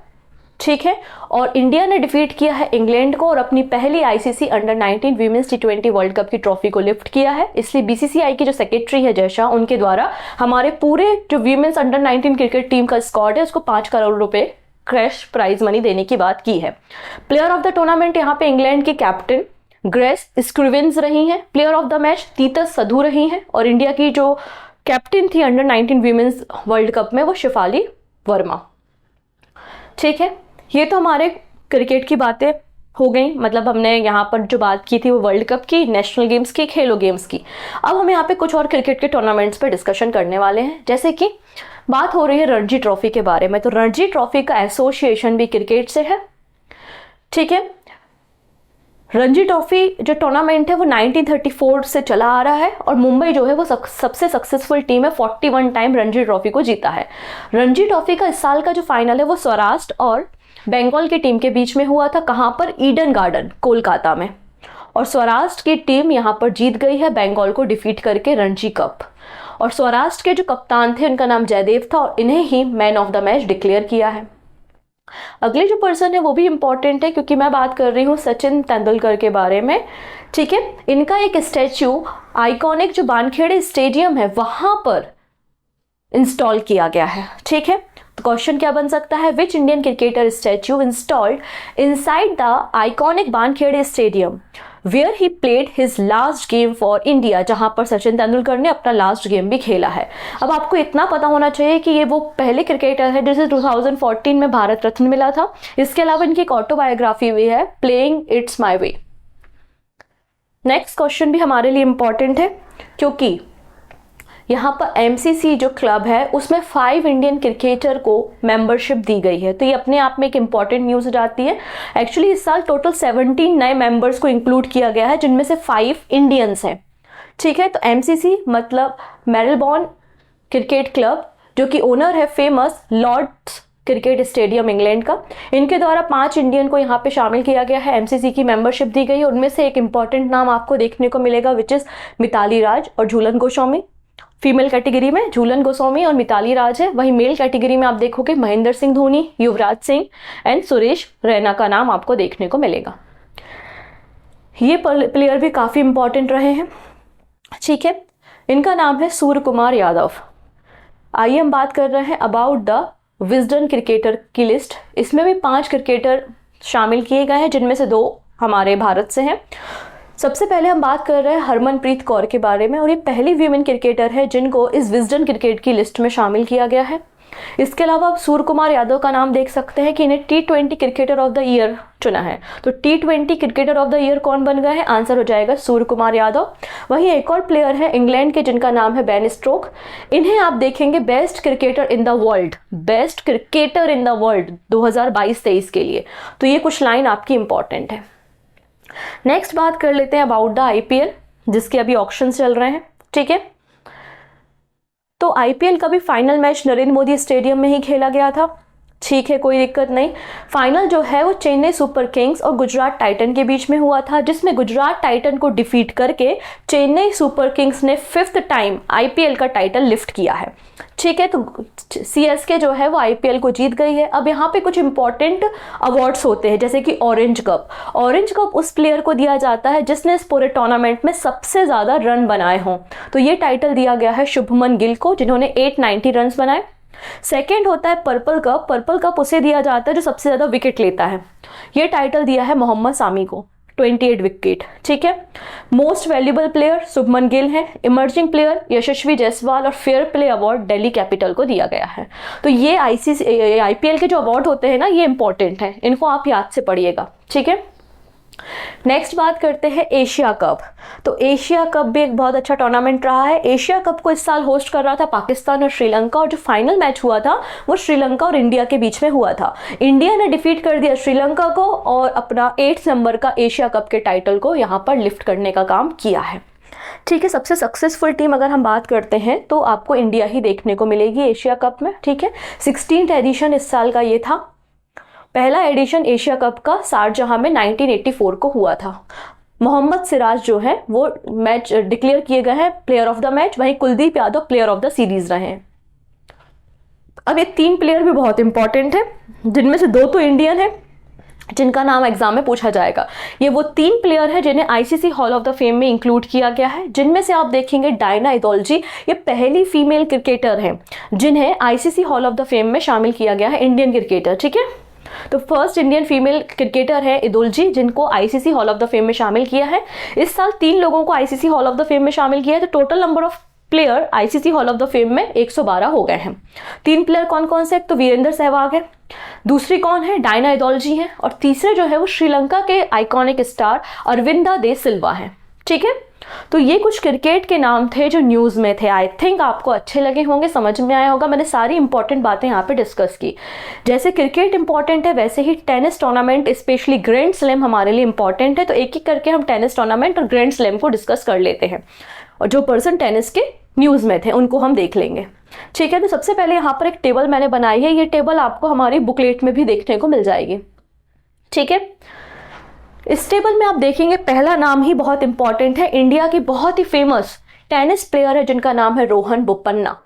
ठीक है, और इंडिया ने डिफीट किया है इंग्लैंड को और अपनी पहली ICC under 19 women's T20 world cup की ट्रॉफी को लिफ्ट किया है। इसलिए बीसीसीआई की जो सेक्रेटरी है जय शाह, उनके द्वारा हमारे पूरे जो वीमेंस अंडर 19 क्रिकेट टीम का स्क्वाड है उसको 5 करोड़ रुपए कैश प्राइज मनी देने की बात की है। प्लेयर ऑफ द टूर्नामेंट यहाँ पे इंग्लैंड की कैप्टन ग्रेस स्क्रिवेंस रही हैं। Player of the match तीतस Sadhu रही हैं और इंडिया की जो कैप्टन थी अंडर 19 वीमेंस वर्ल्ड कप में वो शिफाली वर्मा। ठीक है, ये तो हमारे क्रिकेट की बातें हो गई, मतलब हमने यहाँ पर जो बात की थी वो वर्ल्ड कप की, नेशनल गेम्स की, खेलो गेम्स की। अब हम यहाँ पे कुछ और क्रिकेट के टूर्नामेंट्स पे डिस्कशन करने वाले हैं। जैसे कि बात हो रही है रणजी ट्रॉफी के बारे में, तो रणजी ट्रॉफी का एसोसिएशन भी क्रिकेट से है। ठीक है, रणजी ट्रॉफी जो टूर्नामेंट है वो 1934 से चला आ रहा है और मुंबई जो है वो सबसे सक्सेसफुल टीम है, 41 टाइम रणजी ट्रॉफी को जीता है। रणजी ट्रॉफी का इस साल का जो फाइनल है वो सौराष्ट्र और बंगाल की टीम के बीच में हुआ था। कहाँ पर, ईडन गार्डन कोलकाता में, और सौराष्ट्र की टीम यहाँ पर जीत गई है बंगाल को डिफीट करके रणजी कप। और सौराष्ट्र के जो कप्तान थे उनका नाम जयदेव था और इन्हें ही man of the match declare किया है। अगले जो पर्सन है वो भी इंपॉर्टेंट है क्योंकि मैं बात कर रही हूँ सचिन तेंदुलकर के बारे में। ठीक है, इनका एक स्टैच्यू आइकॉनिक जो वानखेड़े स्टेडियम है वहां पर इंस्टॉल किया गया है। ठीक है, तो क्वेश्चन क्या बन सकता है, which Indian cricketer statue installed inside the iconic Wankhede stadium where he played his last game for India, जहां पर सचिन तेंदुलकर ने अपना लास्ट गेम भी खेला है। अब आपको इतना पता होना चाहिए कि ये वो पहले क्रिकेटर है जिसे 2014 में भारत रत्न मिला था। इसके अलावा इनकी एक ऑटोबायोग्राफी भी है, playing it's my way. Next question भी हमारे लिए इंपॉर्टेंट है क्योंकि यहाँ पर एमसीसी जो क्लब है उसमें 5 इंडियन क्रिकेटर को मेंबरशिप दी गई है, तो ये अपने आप में एक इंपॉर्टेंट न्यूज हो जाती है। एक्चुअली इस साल टोटल 17 नए मेंबर्स को इंक्लूड किया गया है जिनमें से 5 इंडियंस हैं। ठीक है, तो एमसीसी मतलब मेलबॉर्न क्रिकेट क्लब जो कि ओनर है famous Lord's cricket stadium England का, इनके द्वारा 5 इंडियन को यहाँ पे शामिल किया गया है, एमसीसी की मेंबरशिप दी गई है। उनमें से एक इंपॉर्टेंट नाम आपको देखने को मिलेगा विच इज मिताली राज और झूलन गोस्वामी। फीमेल कैटेगरी में झूलन गोस्वामी और मिताली राज है। वही मेल कैटेगरी में आप देखोगे महेंद्र सिंह धोनी, युवराज सिंह एंड सुरेश रैना का नाम आपको देखने को मिलेगा। ये प्लेयर भी काफ़ी इंपॉर्टेंट रहे हैं। ठीक है, इनका नाम है सूर्य कुमार यादव। आइए हम बात कर रहे हैं अबाउट द विजडन क्रिकेटर की लिस्ट। इसमें भी 5 क्रिकेटर शामिल किए गए हैं जिनमें से 2 हमारे भारत से हैं। सबसे पहले हम बात कर रहे हैं हरमनप्रीत कौर के बारे में और ये पहली वीमेन क्रिकेटर है जिनको इस विजडन क्रिकेट की लिस्ट में शामिल किया गया है। इसके अलावा आप सूर्य कुमार यादव का नाम देख सकते हैं कि इन्हें T20 cricketer of the year चुना है। तो T20 cricketer of the year कौन बन गए हैं? आंसर हो जाएगा सूर्य कुमार यादव। वहीं एक और प्लेयर है इंग्लैंड के जिनका नाम है बेन स्टोक्स। इन्हें आप देखेंगे best cricketer in the world, best cricketer in the world 2022-23 के लिए। तो ये कुछ लाइन आपकी इंपॉर्टेंट है। नेक्स्ट बात कर लेते हैं अबाउट द IPL, जिसके अभी ऑक्शन चल रहे हैं। ठीक है, तो IPL का भी final match Narendra Modi stadium में ही खेला गया था। ठीक है, कोई दिक्कत नहीं। फाइनल जो है वो चेन्नई सुपर किंग्स और गुजरात टाइटन के बीच में हुआ था, जिसमें गुजरात टाइटन को डिफीट करके चेन्नई सुपर किंग्स ने 5th टाइम IPL का टाइटल लिफ्ट किया है। ठीक है, तो CSK जो है वो IPL को जीत गई है। अब यहाँ पे कुछ इंपॉर्टेंट अवार्ड्स होते हैं, जैसे कि ऑरेंज कप। ऑरेंज कप उस प्लेयर को दिया जाता है जिसने इस पूरे टूर्नामेंट में सबसे ज़्यादा रन बनाए हों। तो ये टाइटल दिया गया है शुभमन गिल को, जिन्होंने 890 रन बनाए। सेकेंड होता है पर्पल कप। पर्पल कप उसे दिया जाता है जो सबसे ज़्यादा विकेट लेता है। ये टाइटल दिया है मोहम्मद सामी को, 28 विकेट। ठीक है, most valuable player Shubman Gill है। इमर्जिंग प्लेयर यशस्वी जायसवाल और fair play award Delhi capital को दिया गया है। तो ये IPL के जो अवार्ड होते हैं ना, ये इंपॉर्टेंट है, इनको आप याद से पढ़िएगा। ठीक है, नेक्स्ट बात करते हैं एशिया कप। तो एशिया कप भी एक बहुत अच्छा टूर्नामेंट रहा है। एशिया कप को इस साल होस्ट कर रहा था पाकिस्तान और श्रीलंका, और जो फाइनल मैच हुआ था वो श्रीलंका और इंडिया के बीच में हुआ था। इंडिया ने डिफीट कर दिया श्रीलंका को और अपना 8 नंबर का एशिया कप के टाइटल को यहाँ पर लिफ्ट करने का काम किया है। ठीक है, सबसे सक्सेसफुल टीम अगर हम बात करते हैं तो आपको इंडिया ही देखने को मिलेगी एशिया कप में। ठीक है, 16th एडिशन इस साल का ये था। पहला एडिशन एशिया कप का शारजाह में 1984 को हुआ था। मोहम्मद सिराज जो है वो मैच डिक्लेयर किए गए हैं प्लेयर ऑफ द मैच, वहीं Kuldeep Yadav player of the series रहे हैं। अब ये 3 प्लेयर भी बहुत इंपॉर्टेंट है, जिनमें से 2 तो इंडियन है, जिनका नाम एग्जाम में पूछा जाएगा। ये वो 3 प्लेयर हैं जिन्हें ICC hall of the fame में इंक्लूड किया गया है, जिनमें से आप देखेंगे डायना इदोलजी, ये पहली फीमेल क्रिकेटर हैं जिन्हें ICC hall of the fame में शामिल किया गया है, इंडियन क्रिकेटर। ठीक है, तो फर्स्ट इंडियन फीमेल क्रिकेटर है इदोलजी, जिनको ICC hall of the fame में शामिल किया है। इस साल 3 लोगों को ICC hall of the fame में शामिल किया है, तो total number of player ICC hall of the fame में 112 हो गए हैं। 3 प्लेयर कौन कौन से? तो वीरेंद्र सहवाग है, दूसरी कौन है? डायना इदोलजी है, और तीसरे जो है वो श्रीलंका के आइकॉनिक स्टार अरविंदा दे सिल्वा है। ठीक है, तो ये कुछ क्रिकेट के नाम थे जो न्यूज़ में थे। आई थिंक आपको अच्छे लगे होंगे, समझ में आया होगा। मैंने सारी इंपॉर्टेंट बातें यहाँ पे डिस्कस की। जैसे क्रिकेट इंपॉर्टेंट है, वैसे ही tennis tournament specially grand slam हमारे लिए इंपॉर्टेंट है। तो एक एक करके हम टेनिस टूर्नामेंट और ग्रैंड स्लैम को डिस्कस कर लेते हैं, और जो पर्सन टेनिस के न्यूज़ में थे उनको हम देख लेंगे। ठीक है, तो सबसे पहले यहाँ पर एक टेबल मैंने बनाई है। ये टेबल आपको हमारी बुकलेट में भी देखने को मिल जाएगी। ठीक है, इस टेबल में आप देखेंगे पहला नाम ही बहुत इंपॉर्टेंट है। इंडिया की बहुत ही फेमस टेनिस प्लेयर है जिनका नाम है रोहन बोपन्ना।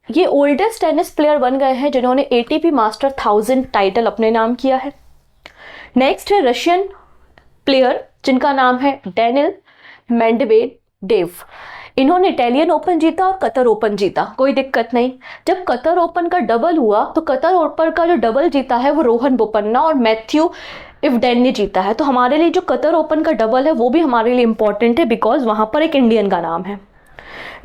ये ओल्डेस्ट टेनिस प्लेयर बन गए हैं जिन्होंने ATP मास्टर 1000 टाइटल अपने नाम किया है। नेक्स्ट है रशियन प्लेयर जिनका नाम है डेनिल मेंडवेडेव। इन्होंने इटालियन ओपन जीता और कतर ओपन जीता, कोई दिक्कत नहीं। जब कतर ओपन का डबल हुआ तो कतर ओपन का जो डबल जीता है वो रोहन बोपन्ना और मैथ्यू इवडेन ने जीता है। तो हमारे लिए जो कतर ओपन का डबल है वो भी हमारे लिए इंपॉर्टेंट है, बिकॉज वहाँ पर एक इंडियन का नाम है।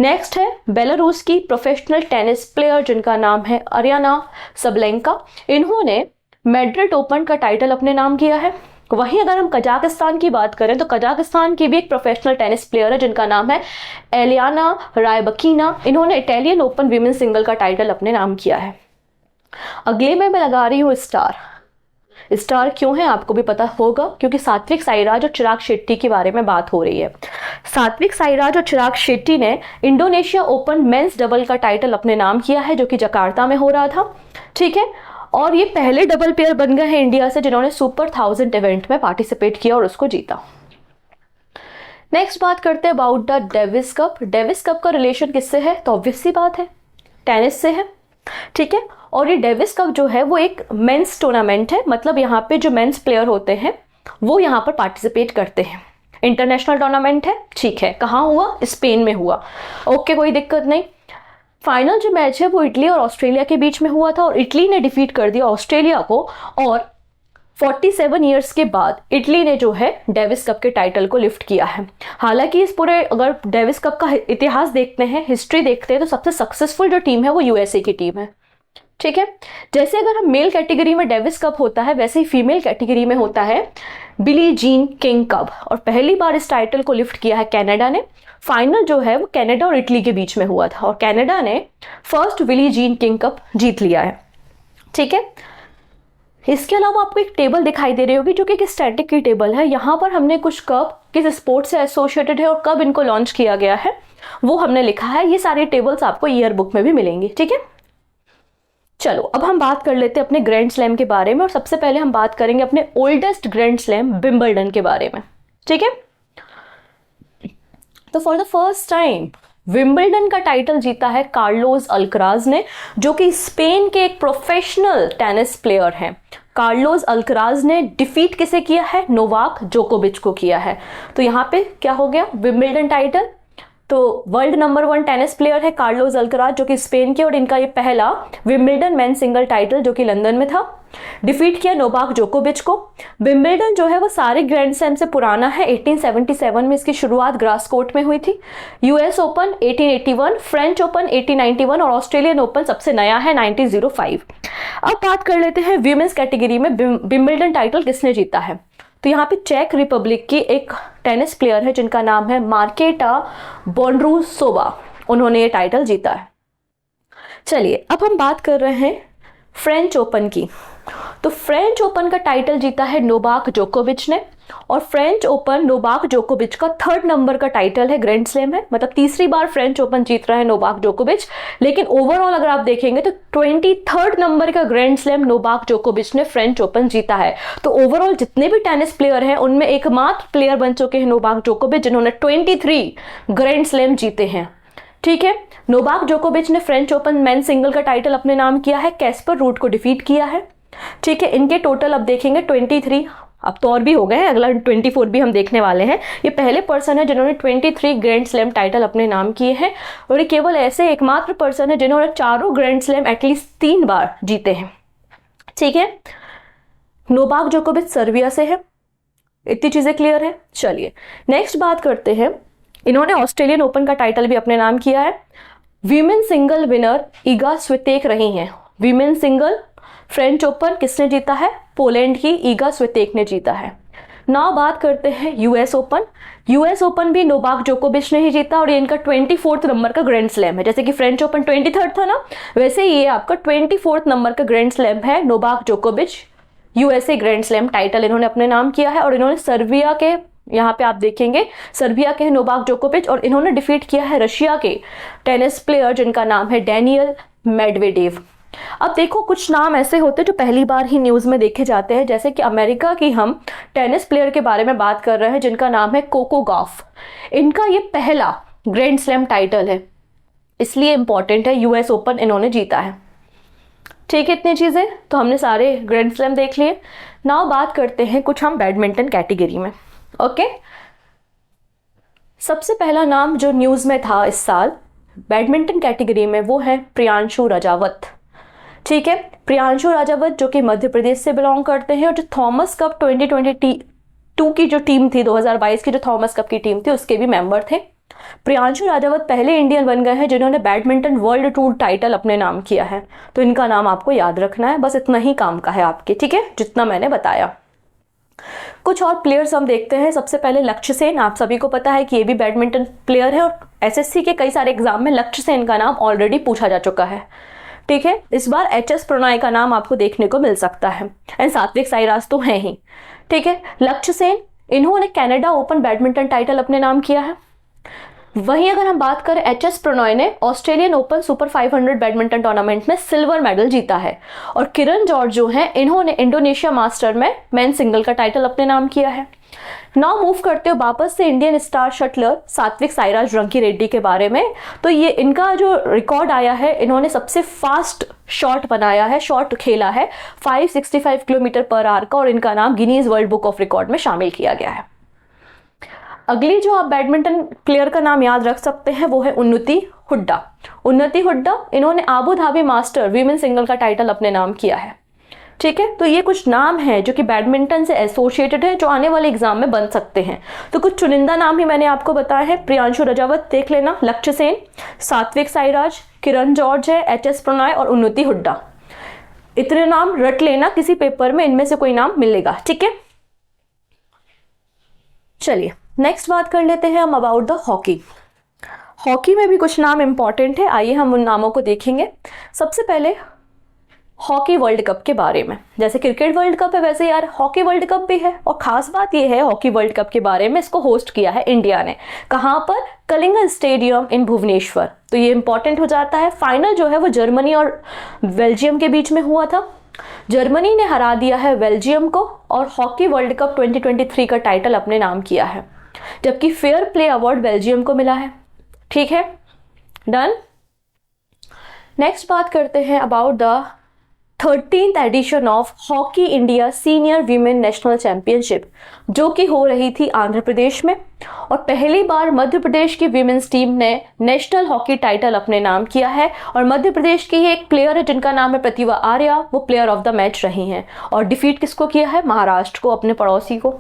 नेक्स्ट है बेलारूस की प्रोफेशनल टेनिस प्लेयर जिनका नाम है अरियाना सबलेंका। इन्होंने मैड्रिड ओपन का टाइटल अपने नाम किया है। वहीं अगर हम कजाकिस्तान की बात करें तो कजाकिस्तान की भी एक प्रोफेशनल टेनिस प्लेयर है जिनका नाम है एलियाना रायबकीना। इन्होंने इटालियन ओपन वीमेन सिंगल का टाइटल अपने नाम किया है। अगले में मैं लगा रही हूँ स्टार। स्टार क्यों है आपको भी पता होगा, क्योंकि सात्विक साईराज और चिराग शेट्टी के बारे में बात हो रही है। सात्विक साईराज और चिराग शेट्टी ने इंडोनेशिया ओपन मेंस डबल का टाइटल अपने नाम किया है, जो कि जकार्ता में हो रहा था। ठीक है, और ये पहले डबल पेयर बन गए हैं इंडिया से जिन्होंने सुपर 1000 इवेंट में पार्टिसिपेट किया और उसको जीता। नेक्स्ट बात करते हैं about the Davis cup. Davis cup का रिलेशन किससे है? तो ऑब्वियस सी बात है, टेनिस से है। ठीक है, और ये डेविस कप जो है वो एक मेंस टूर्नामेंट है, मतलब यहाँ पे जो मेंस प्लेयर होते हैं वो यहाँ पर पार्टिसिपेट करते हैं। इंटरनेशनल टूर्नामेंट है। ठीक है, कहाँ हुआ? स्पेन में हुआ। ओके, कोई दिक्कत नहीं। फाइनल जो मैच है वो इटली और ऑस्ट्रेलिया के बीच में हुआ था और इटली ने डिफीट कर दिया ऑस्ट्रेलिया को, और 47 ईयर्स के बाद इटली ने जो है डेविस कप के टाइटल को लिफ्ट किया है। हालांकि इस पूरे अगर डेविस कप का इतिहास देखते हैं, हिस्ट्री देखते हैं, तो सबसे सक्सेसफुल जो टीम है वो यूएसए की टीम है। ठीक है, जैसे अगर हम मेल कैटेगरी में डेविस कप होता है, वैसे ही फीमेल कैटेगरी में होता है बिली जीन किंग कप, और पहली बार इस टाइटल को लिफ्ट किया है कनाडा ने। फाइनल जो है वो कनाडा और इटली के बीच में हुआ था, और कनाडा ने first Billie Jean King cup जीत लिया है। ठीक है, इसके अलावा आपको एक टेबल दिखाई दे रही होगी जो कि एक स्टैटिक की टेबल है। यहाँ पर हमने कुछ कप किस स्पोर्ट से एसोसिएटेड है और कब इनको लॉन्च किया गया है वो हमने लिखा है। ये सारी टेबल्स आपको ईयर बुक में भी मिलेंगी। ठीक है, चलो अब हम बात कर लेते हैं अपने ग्रैंड स्लैम के बारे में, और सबसे पहले हम बात करेंगे अपने ओल्डेस्ट ग्रैंड स्लैम विंबलडन के बारे में। ठीक है, तो for the first time Wimbledon का टाइटल जीता है कार्लोस अल्कराज ने, जो कि स्पेन के एक प्रोफेशनल टेनिस प्लेयर हैं। कार्लोस अल्कराज ने डिफीट किसे किया है? नोवाक जोकोविच को किया है। तो यहाँ पे क्या हो गया? Wimbledon title. तो वर्ल्ड नंबर 1 टेनिस प्लेयर है कार्लोस अल्कराज, जो कि स्पेन के, और इनका ये पहला विंबलडन मेन सिंगल टाइटल जो कि लंदन में था। डिफीट किया नोवाक जोकोविच को। विंबलडन जो है वो सारे ग्रैंड स्लैम से पुराना है। 1877 में इसकी शुरुआत ग्रास कोर्ट में हुई थी। यूएस ओपन 1881, फ्रेंच ओपन 1891 और ऑस्ट्रेलियन ओपन सबसे नया है 1905। अब बात कर लेते हैं वीमेंस कैटेगरी में विंबलडन टाइटल किसने जीता है। तो यहाँ पे चेक रिपब्लिक की एक टेनिस प्लेयर है जिनका नाम है मार्केटा बोंड्रूसोवा, उन्होंने ये टाइटल जीता है। चलिए अब हम बात कर रहे हैं फ्रेंच ओपन की। तो फ्रेंच ओपन का टाइटल जीता है नोवाक जोकोविच ने, और फ्रेंच ओपन नोवाक जोकोविच का 3rd नंबर का टाइटल है, ग्रैंड स्लैम है, मतलब तीसरी बार फ्रेंच ओपन जीत रहा है नोवाक जोकोविच। लेकिन ओवरऑल अगर आप देखेंगे तो 23rd नंबर का ग्रैंड स्लैम नोवाक जोकोविच ने फ्रेंच ओपन जीता है। तो ओवरऑल जितने भी टेनिस प्लेयर हैं उनमें एकमात्र प्लेयर बन चुके हैं नोवाक जोकोविच जिन्होंने 23 ग्रैंड स्लैम जीते हैं। ठीक है, नोवाक जोकोविच ने फ्रेंच ओपन मेन सिंगल का टाइटल अपने नाम किया है, कैस्पर रूड को डिफीट किया है। ठीक है, इनके टोटल अब देखेंगे 23, अब तो और भी हो गए हैं, अगला 24 भी हम देखने वाले हैं। ये पहले पर्सन है जिन्होंने 23 ग्रैंड स्लैम टाइटल अपने नाम किए हैं, और ये केवल ऐसे एकमात्र पर्सन है जिन्होंने चारों ग्रैंड स्लैम एटलीस्ट 3 बार जीते हैं। ठीक है, नोवाक जोकोविच सर्बिया से है, इतनी चीजें क्लियर है। चलिए नेक्स्ट बात करते हैं, इन्होंने ऑस्ट्रेलियन ओपन का टाइटल भी अपने नाम किया है। वीमेन सिंगल विनर ईगा स्वितेक रही हैं। वीमेन सिंगल फ्रेंच ओपन किसने जीता है? पोलैंड की ईगा स्वितेक ने जीता है। नाउ बात करते हैं यूएस ओपन। यूएस ओपन भी नोवाक जोकोविच ने ही जीता, और ये इनका 24th नंबर का ग्रैंड स्लैम है। जैसे कि फ्रेंच ओपन 23rd था ना, वैसे ही ये आपका 24th नंबर का ग्रैंड स्लैम है। नोवाक जोकोविच यूएसए ग्रैंड स्लैम टाइटल इन्होंने अपने नाम किया है, और इन्होंने सर्बिया के, यहाँ पे आप देखेंगे सर्बिया के नोवाक जोकोविच, और इन्होंने डिफीट किया है रशिया के टेनिस प्लेयर जिनका नाम है डेनियल मेडवेडेव। अब देखो कुछ नाम ऐसे होते हैं जो पहली बार ही न्यूज़ में देखे जाते हैं, जैसे कि अमेरिका की हम टेनिस प्लेयर के बारे में बात कर रहे हैं जिनका नाम है कोको गॉफ। इनका ये पहला ग्रैंड स्लैम टाइटल है, इसलिए इंपॉर्टेंट है, यूएस ओपन इन्होंने जीता है। ठीक है, इतनी चीज़ें तो हमने सारे ग्रैंड स्लैम देख लिए। नाउ बात करते हैं कुछ हम बैडमिंटन कैटेगरी में। ओके, सबसे पहला नाम जो न्यूज़ में था इस साल बैडमिंटन कैटेगरी में वो है प्रियांशु राजावत। ठीक है, प्रियांशु राजावत जो कि मध्य प्रदेश से बिलोंग करते हैं, और जो थॉमस कप 2022 की जो टीम थी, 2022 की जो थॉमस कप की टीम थी, उसके भी मेंबर थे। प्रियांशु राजावत पहले इंडियन बन गए हैं जिन्होंने बैडमिंटन वर्ल्ड टूर टाइटल अपने नाम किया है। तो इनका नाम आपको याद रखना है, बस इतना ही काम का है आपके। ठीक है, जितना मैंने बताया। कुछ और प्लेयर्स हम देखते हैं। सबसे पहले लक्ष्य सेन, आप सभी को पता है कि ये भी बैडमिंटन प्लेयर है, और एसएससी के कई सारे एग्जाम में लक्ष्य सेन का नाम ऑलरेडी पूछा जा चुका है। ठीक है, इस बार एचएस प्रणॉय का नाम आपको देखने को मिल सकता है, एंड सात्विक साईराज तो हैं ही। ठीक है, लक्ष्य सेन इन्होंने कनाडा ओपन बैडमिंटन टाइटल अपने नाम किया है। वहीं अगर हम बात करें एचएस प्रणॉय ने Australian open super 500 badminton tournament में सिल्वर मेडल जीता है, और किरण जॉर्ज जो हैं इन्होंने इंडोनेशिया मास्टर में मेन सिंगल का टाइटल अपने नाम किया है। नाउ मूव करते हो वापस से Indian star shuttler Satwik Sairaj रंकी Reddy के बारे में। तो ये इनका जो रिकॉर्ड आया है, इन्होंने सबसे फास्ट शॉट बनाया है, शॉट खेला है 565 किलोमीटर पर आवर का, और इनका नाम Guinness world book of record में शामिल किया गया है। अगली जो आप बैडमिंटन प्लेयर का नाम याद रख सकते हैं वो है उन्नति हुड्डा। उन्नति हुड्डा इन्होंने Abu Dhabi master women single का टाइटल अपने नाम किया है। ठीक है, तो ये कुछ नाम हैं जो कि बैडमिंटन से एसोसिएटेड है, जो आने वाले एग्जाम में बन सकते हैं। तो कुछ चुनिंदा नाम ही मैंने आपको बताए हैं। प्रियांशु रजावत देख लेना, लक्ष्य सेन, सात्विक साईराज, किरण जॉर्ज है, एच.एस. प्रणॉय और उन्नति हुड्डा। इतने नाम रट लेना, किसी पेपर में इनमें से कोई नाम मिलेगा। ठीक है, चलिए नेक्स्ट बात कर लेते हैं हम अबाउट द हॉकी। हॉकी में भी कुछ नाम इंपॉर्टेंट है, आइए हम उन नामों को देखेंगे। सबसे पहले हॉकी वर्ल्ड कप के बारे में, जैसे क्रिकेट वर्ल्ड कप है वैसे यार हॉकी वर्ल्ड कप भी है, और खास बात यह है हॉकी वर्ल्ड कप के बारे में, इसको होस्ट किया है इंडिया ने। कहाँ पर? Kalinga stadium in Bhubaneswar. तो ये इंपॉर्टेंट हो जाता है। फाइनल जो है वो जर्मनी और बेल्जियम के बीच में हुआ था। जर्मनी ने हरा दिया है बेल्जियम को और हॉकी वर्ल्ड कप 2023 का टाइटल अपने नाम किया है, जबकि फेयर प्ले अवार्ड बेल्जियम को मिला है। ठीक है, डन। नेक्स्ट बात करते हैं about the 13th edition of hockey India senior women national championship, जो कि हो रही थी आंध्र प्रदेश में, और पहली बार मध्य प्रदेश की वीमेन्स टीम ने नेशनल हॉकी टाइटल अपने नाम किया है। और मध्य प्रदेश की ही एक प्लेयर है जिनका नाम है प्रतिभा आर्या, वो प्लेयर ऑफ द मैच रही हैं। और डिफीट किसको किया है? महाराष्ट्र को, अपने पड़ोसी को।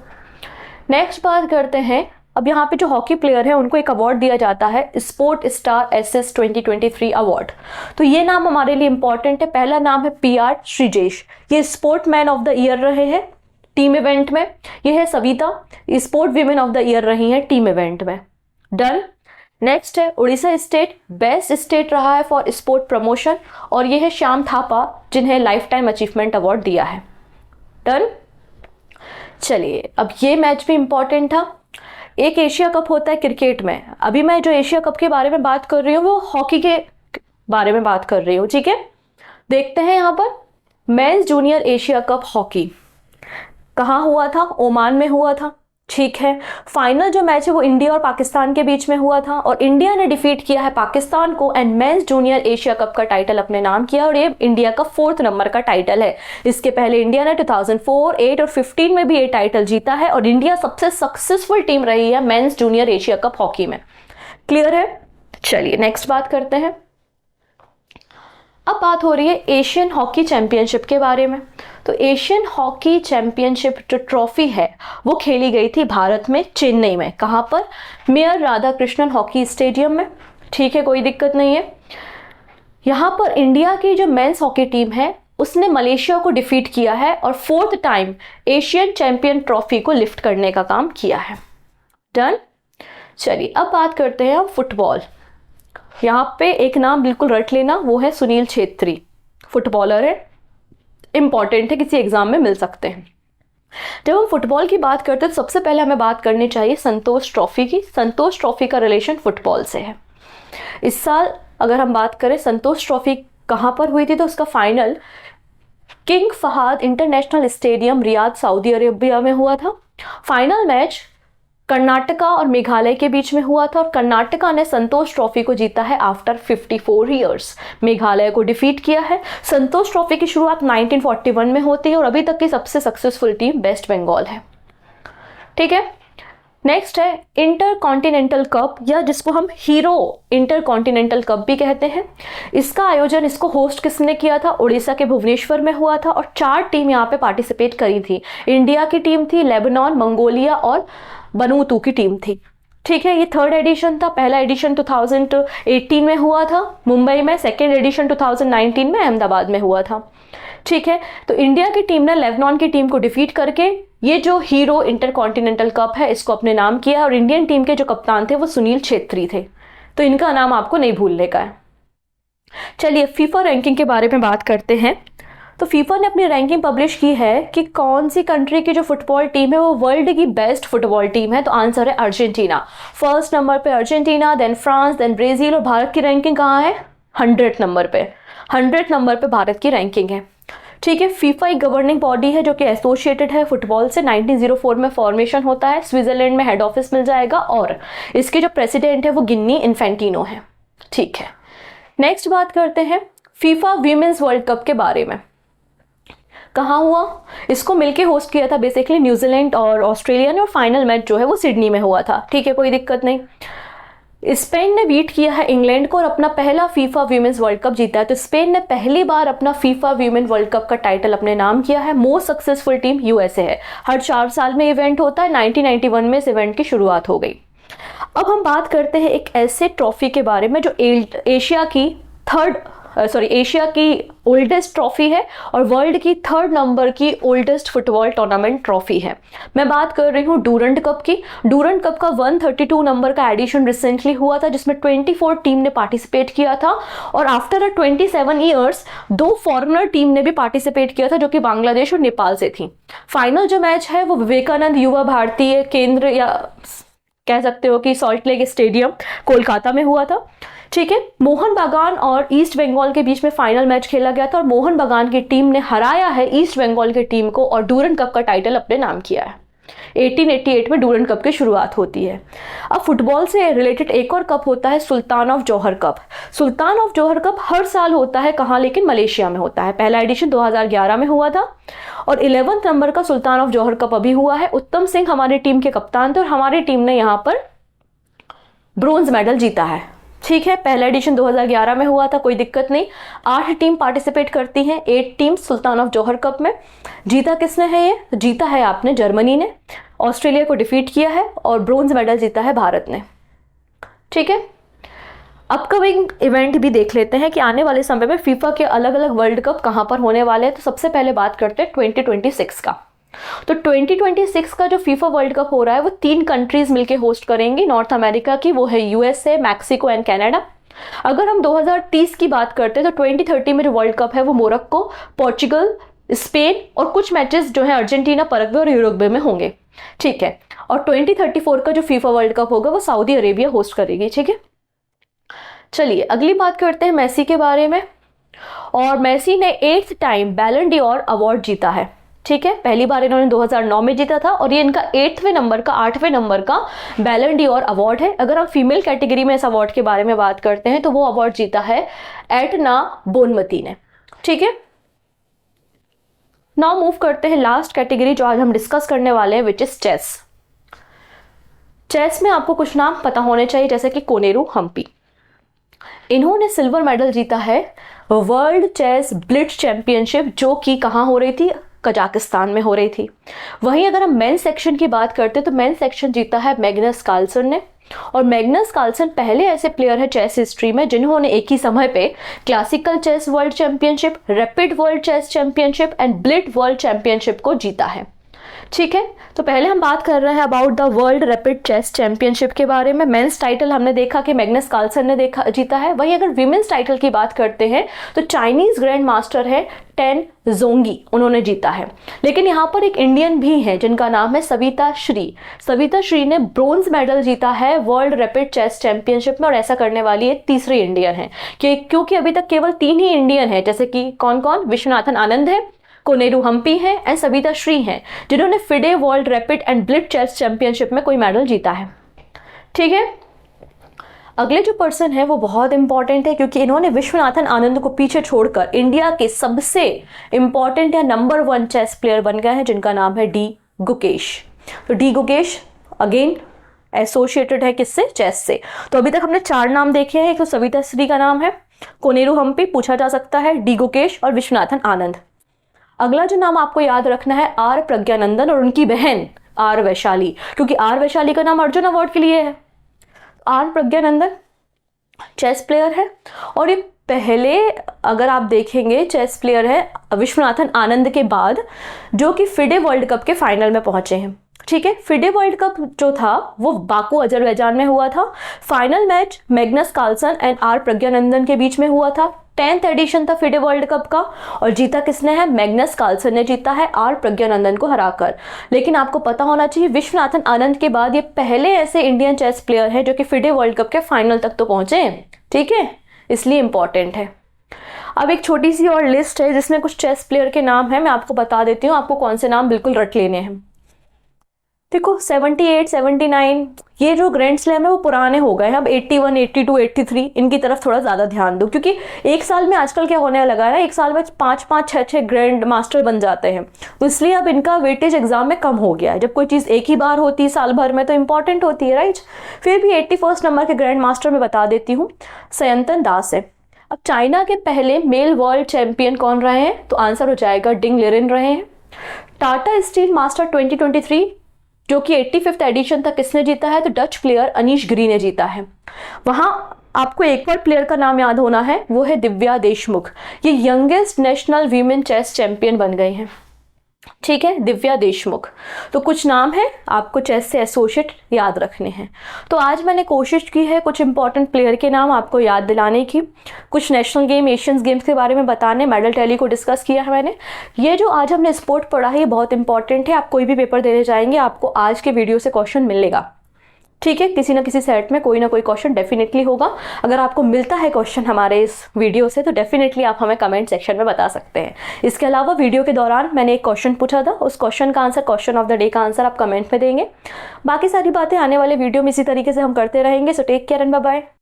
नेक्स्ट बात करते हैं, अब यहाँ पे जो हॉकी प्लेयर है उनको एक अवार्ड दिया जाता है, स्पोर्ट स्टार एसएस 2023 अवार्ड। तो ये नाम हमारे लिए इंपॉर्टेंट है। पहला नाम है पीआर श्रीजेश, ये sport man of the year रहे हैं टीम इवेंट में। ये है Savita, sport women of the year रही हैं टीम इवेंट में। डन। नेक्स्ट है उड़ीसा स्टेट बेस्ट स्टेट रहा है फॉर स्पोर्ट प्रमोशन, और ये है श्याम थापा, जिन्हें लाइफ टाइम अचीवमेंट अवार्ड दिया है। डन। चलिए, अब ये मैच भी इंपॉर्टेंट था। एक एशिया कप होता है क्रिकेट में, अभी मैं जो एशिया कप के बारे में बात कर रही हूँ वो हॉकी के बारे में बात कर रही हूँ। ठीक है, देखते हैं यहाँ पर mains junior Asia cup hockey कहाँ हुआ था? ओमान में हुआ था। ठीक है, फाइनल जो मैच है वो इंडिया और पाकिस्तान के बीच में हुआ था, और इंडिया ने डिफीट किया है पाकिस्तान को and mains junior Asia cup का टाइटल अपने नाम किया, और ये इंडिया का 4th नंबर का टाइटल है। इसके पहले इंडिया ने 2004, 8 और 15 में भी ये टाइटल जीता है, और इंडिया सबसे सक्सेसफुल टीम रही है mains junior Asia cup hockey में। क्लियर है? चलिए नेक्स्ट बात करते हैं। अब बात हो रही है एशियन हॉकी चैंपियनशिप के बारे में। तो एशियन हॉकी चैंपियनशिप जो ट्रॉफी है वो खेली गई थी भारत में, चेन्नई में। कहाँ पर? मेयर राधाकृष्णन हॉकी स्टेडियम में। ठीक है, कोई दिक्कत नहीं है। यहाँ पर इंडिया की जो मेंस हॉकी टीम है उसने मलेशिया को डिफीट किया है और 4th time Asian champion trophy को लिफ्ट करने का काम किया है। डन। चलिए अब बात करते हैं हम फुटबॉल। यहाँ पे एक नाम बिल्कुल रट लेना, वो है सुनील छेत्री, फुटबॉलर है, इंपॉर्टेंट है, किसी एग्जाम में मिल सकते हैं। जब हम फुटबॉल की बात करते हैं तो सबसे पहले हमें बात करनी चाहिए संतोष ट्रॉफी की। संतोष ट्रॉफी का रिलेशन फुटबॉल से है। इस साल अगर हम बात करें संतोष ट्रॉफी कहाँ पर हुई थी, तो उसका final King Fahd international stadium Riyadh Saudi Arabia में हुआ था। फाइनल मैच कर्नाटका और मेघालय के बीच में हुआ था, और कर्नाटका ने संतोष ट्रॉफी को जीता है आफ्टर 54 ईयर्स। मेघालय को डिफीट किया है। संतोष ट्रॉफी की शुरुआत 1941 में होती है, और अभी तक की सबसे सक्सेसफुल टीम वेस्ट बंगाल है। ठीक है, नेक्स्ट है इंटर कॉन्टिनेंटल कप, या जिसको हम हीरो इंटर कॉन्टिनेंटल कप भी कहते हैं। इसका आयोजन, इसको होस्ट किसने किया था? उड़ीसा के भुवनेश्वर में हुआ था, और 4 टीम यहाँ पे पार्टिसिपेट करी थी। इंडिया की टीम थी, लेबनान, मंगोलिया और बनूतू की टीम थी। ठीक है, ये 3rd एडिशन था। पहला एडिशन 2018 में हुआ था मुंबई में, 2nd एडिशन 2019 में अहमदाबाद में हुआ था। ठीक है, तो इंडिया की टीम ने लेबनान की टीम को डिफीट करके ये जो हीरो इंटरकॉन्टिनेंटल कप है इसको अपने नाम किया, और इंडियन टीम के जो कप्तान थे वो सुनील छेत्री थे। तो इनका नाम आपको नहीं भूलने का है। चलिए फीफा रैंकिंग के बारे में बात करते हैं। तो फीफा ने अपनी रैंकिंग पब्लिश की है कि कौन सी कंट्री की जो फुटबॉल टीम है वो वर्ल्ड की बेस्ट फुटबॉल टीम है। तो आंसर है अर्जेंटीना। 1st नंबर पे Argentina, then France, then Brazil, और भारत की रैंकिंग कहाँ है? 100 नंबर पे। 100 नंबर पे भारत की रैंकिंग है। ठीक है, फीफा एक गवर्निंग बॉडी है जो कि एसोसिएटेड है फुटबॉल से। 1904 में फॉर्मेशन होता है, स्विट्जरलैंड में हेड ऑफिस मिल जाएगा, और इसके जो प्रेसिडेंट है वो गिन्नी इन्फेंटिनो है। ठीक है, नेक्स्ट बात करते हैं फीफा वीमेंस वर्ल्ड कप के बारे में। कहाँ हुआ? इसको मिलके होस्ट किया था बेसिकली न्यूजीलैंड और ऑस्ट्रेलिया ने, और फाइनल मैच जो है वो सिडनी में हुआ था। ठीक है, कोई दिक्कत नहीं। स्पेन ने बीट किया है इंग्लैंड को और अपना पहला फीफा वीमेंस वर्ल्ड कप जीता है। तो स्पेन ने पहली बार अपना फीफा वीमेन वर्ल्ड कप का टाइटल अपने नाम किया है। मोस्ट सक्सेसफुल टीम यूएसए है। हर 4 साल में इवेंट होता है। 1991 में इस इवेंट की शुरुआत हो गई। अब हम बात करते हैं एक ऐसे ट्रॉफी के बारे में जो एशिया की ओल्डेस्ट ट्रॉफी है और वर्ल्ड की 3rd नंबर की ओल्डेस्ट फुटबॉल टूर्नामेंट ट्रॉफी है। मैं बात कर रही हूँ डूरंट कप की। डूरंट कप का 132 नंबर का एडिशन रिसेंटली हुआ था जिसमें 24 टीम ने पार्टिसिपेट किया था और आफ्टर 27 ईयर्स 2 फॉरेनर टीम ने भी पार्टिसिपेट किया था जो कि बांग्लादेश और नेपाल से थी। फाइनल जो मैच है वो विवेकानंद युवा भारतीय केंद्र या कह सकते हो कि सॉल्ट लेक स्टेडियम कोलकाता में हुआ था। ठीक है, मोहन बागान और ईस्ट बंगाल के बीच में फाइनल मैच खेला गया था और मोहन बागान की टीम ने हराया है ईस्ट बंगाल की टीम को और डूरंट कप का टाइटल अपने नाम किया है। 1888 में डूरंट कप की शुरुआत होती है। अब फुटबॉल से रिलेटेड एक और कप होता है Sultan of Johor cup. Sultan of Johor cup हर साल होता है, कहाँ, लेकिन मलेशिया में होता है। पहला एडिशन 2011 में हुआ था और 11th नंबर का सुल्तान ऑफ जौहर कप अभी हुआ है। उत्तम सिंह हमारी टीम के कप्तान थे और हमारी टीम ने यहाँ पर ब्रोंज मेडल जीता है। ठीक है, पहला एडिशन 2011 में हुआ था, कोई दिक्कत नहीं। 8 टीम पार्टिसिपेट करती हैं, 8 team Sultan of Johor cup में। जीता किसने है ये? जीता है आपने जर्मनी ने, ऑस्ट्रेलिया को डिफीट किया है और ब्रोंज मेडल जीता है भारत ने। ठीक है, अपकमिंग इवेंट भी देख लेते हैं कि आने वाले समय में फीफा के अलग अलग वर्ल्ड कप कहाँ पर होने वाले हैं। तो सबसे पहले बात करते हैं 2026 का। तो 2026 का जो फीफा वर्ल्ड कप हो रहा है वो 3 कंट्रीज मिलके होस्ट करेंगी नॉर्थ अमेरिका की, वो है यूएसए, मैक्सिको एंड कनाडा। अगर हम 2030 की बात करते हैं तो 2030 में जो वर्ल्ड कप है वो मोरक्को, पोर्चुगल, स्पेन और कुछ मैचेस जो है अर्जेंटीना, पैराग्वे और यूरुग्वे में होंगे। ठीक है, और 2034 का जो फीफा वर्ल्ड कप होगा वो सऊदी अरेबिया होस्ट करेगी। ठीक है, चलिए अगली बात करते हैं मेसी के बारे में। और मेसी ने 8th टाइम बैलन डी'ओर अवार्ड जीता है। ठीक है, पहली बार इन्होंने 2009 में जीता था और ये इनका 8वें नंबर का बैलन डी'ओर अवार्ड है। अगर हम फीमेल कैटेगरी में इस अवार्ड के बारे में बात करते हैं तो वो अवार्ड जीता है एटना बोनमती ने। ठीक है, नाउ मूव करते हैं लास्ट कैटेगरी जो आज हम डिस्कस करने वाले हैं, विच इज चेस। चेस में आपको कुछ नाम पता होने चाहिए जैसे कि कोनेरू हम्पी। इन्होंने सिल्वर मेडल जीता है वर्ल्ड चेस ब्लिट्ज चैंपियनशिप जो कि कहाँ हो रही थी? कजाकिस्तान में हो रही थी। वहीं अगर हम मेंस सेक्शन की बात करते हैं तो मेंस सेक्शन जीता है मैग्नस कार्लसन ने। और मैग्नस कार्लसन पहले ऐसे प्लेयर है चेस हिस्ट्री में जिन्होंने एक ही समय पे classical chess world championship, rapid world chess championship and blitz world championship को जीता है। ठीक है, तो पहले हम बात कर रहे हैं about the world rapid chess championship के बारे में। मेंस टाइटल हमने देखा कि मैग्नस कार्लसन ने जीता है। वहीं अगर विमेंस टाइटल की बात करते हैं तो चाइनीज ग्रैंड मास्टर है टेन जोंगी, उन्होंने जीता है। लेकिन यहाँ पर एक इंडियन भी है जिनका नाम है सविता श्री। सविता श्री ने ब्रोंज मेडल जीता है वर्ल्ड रैपिड चेस चैंपियनशिप में और ऐसा करने वाली एक तीसरी इंडियन है क्योंकि अभी तक केवल 3 ही इंडियन है, जैसे कि कौन कौन? विश्वनाथन आनंद है, कोनेरू हम्पी है एंड सविता श्री हैं जिन्होंने FIDE world rapid and blitz chess championship में कोई मेडल जीता है। ठीक है, अगले जो पर्सन है वो बहुत इंपॉर्टेंट है क्योंकि इन्होंने विश्वनाथन आनंद को पीछे छोड़कर इंडिया के सबसे इंपॉर्टेंट या नंबर 1 चेस प्लेयर बन गए हैं जिनका नाम है डी गुकेश। तो डी गुकेश अगेन एसोसिएटेड है किससे? चेस से। तो अभी तक हमने 4 नाम देखे हैं। एक तो सविता श्री का नाम है, कोनेरू हम्पी पूछा जा सकता है, डी गुकेश और विश्वनाथन आनंद। अगला जो नाम आपको याद रखना है आर प्रज्ञानंदन और उनकी बहन आर वैशाली, क्योंकि आर वैशाली का नाम अर्जुन अवार्ड के लिए है। आर प्रज्ञानंदन चेस प्लेयर है और ये पहले अगर आप देखेंगे चेस प्लेयर है विश्वनाथन आनंद के बाद जो कि फिडे वर्ल्ड कप के फाइनल में पहुंचे हैं। ठीक है, फिडे वर्ल्ड कप जो था वो बाकू अजरबैजान में हुआ था। Final match Magnus Carlsen and R Praggnanandhaa के बीच में हुआ था। 10th एडिशन था फिडे वर्ल्ड कप का और जीता किसने है? मैग्नस कार्लसन ने जीता है आर प्रज्ञानंदन को हराकर। लेकिन आपको पता होना चाहिए विश्वनाथन आनंद के बाद ये पहले ऐसे इंडियन चेस प्लेयर है जो कि फिडे वर्ल्ड कप के फाइनल तक तो पहुंचे हैं। ठीक है, इसलिए इंपॉर्टेंट है। अब एक छोटी सी और लिस्ट है जिसमें कुछ चेस प्लेयर के नाम है, मैं आपको बता देती हूँ, आपको कौन से नाम बिल्कुल रट लेने हैं। देखो 78, 79 ये जो ग्रैंड स्लैम है वो पुराने हो गए हैं। अब 81, 82, 83 इनकी तरफ थोड़ा ज़्यादा ध्यान दो, क्योंकि एक साल में आजकल क्या होने लगा है ना, एक साल में 5-5, 6-6 ग्रैंड मास्टर बन जाते हैं, तो इसलिए अब इनका वेटेज एग्जाम में कम हो गया है। जब कोई चीज़ एक ही बार होती है साल भर में तो इंपॉर्टेंट होती है, राइट। फिर भी 81 नंबर के ग्रैंड मास्टर में बता देती हूँ, सयंतन दास है। अब चाइना के पहले मेल वर्ल्ड चैंपियन कौन रहे हैं, तो आंसर हो जाएगा डिंग लिरिन रहे हैं। टाटा स्टील मास्टर 2023 जो कि 85th एडिशन तक किसने जीता है, तो डच प्लेयर अनीश गिरी ने जीता है। वहाँ आपको एक और प्लेयर का नाम याद होना है, वो है दिव्या देशमुख। ये youngest national women chess champion बन गई हैं, ठीक है, दिव्या देशमुख। तो कुछ नाम है आपको चेस से एसोसिएट याद रखने हैं। तो आज मैंने कोशिश की है कुछ इंपॉर्टेंट प्लेयर के नाम आपको याद दिलाने की, कुछ नेशनल गेम, एशियंस गेम्स के बारे में बताने, मेडल टैली को डिस्कस किया है मैंने। ये जो आज हमने स्पोर्ट पढ़ा है ये बहुत इंपॉर्टेंट है। आप कोई भी पेपर देने जाएंगे आपको आज के वीडियो से क्वेश्चन मिलेगा, ठीक है, किसी ना किसी सेट में कोई ना कोई क्वेश्चन डेफिनेटली होगा। अगर आपको मिलता है क्वेश्चन हमारे इस वीडियो से तो डेफिनेटली आप हमें कमेंट सेक्शन में बता सकते हैं। इसके अलावा वीडियो के दौरान मैंने एक क्वेश्चन पूछा था, उस क्वेश्चन का answer, question of the day का आंसर आप कमेंट में देंगे। बाकी सारी बातें आने वाले वीडियो में इसी तरीके से हम करते रहेंगे। So take care and bye bye.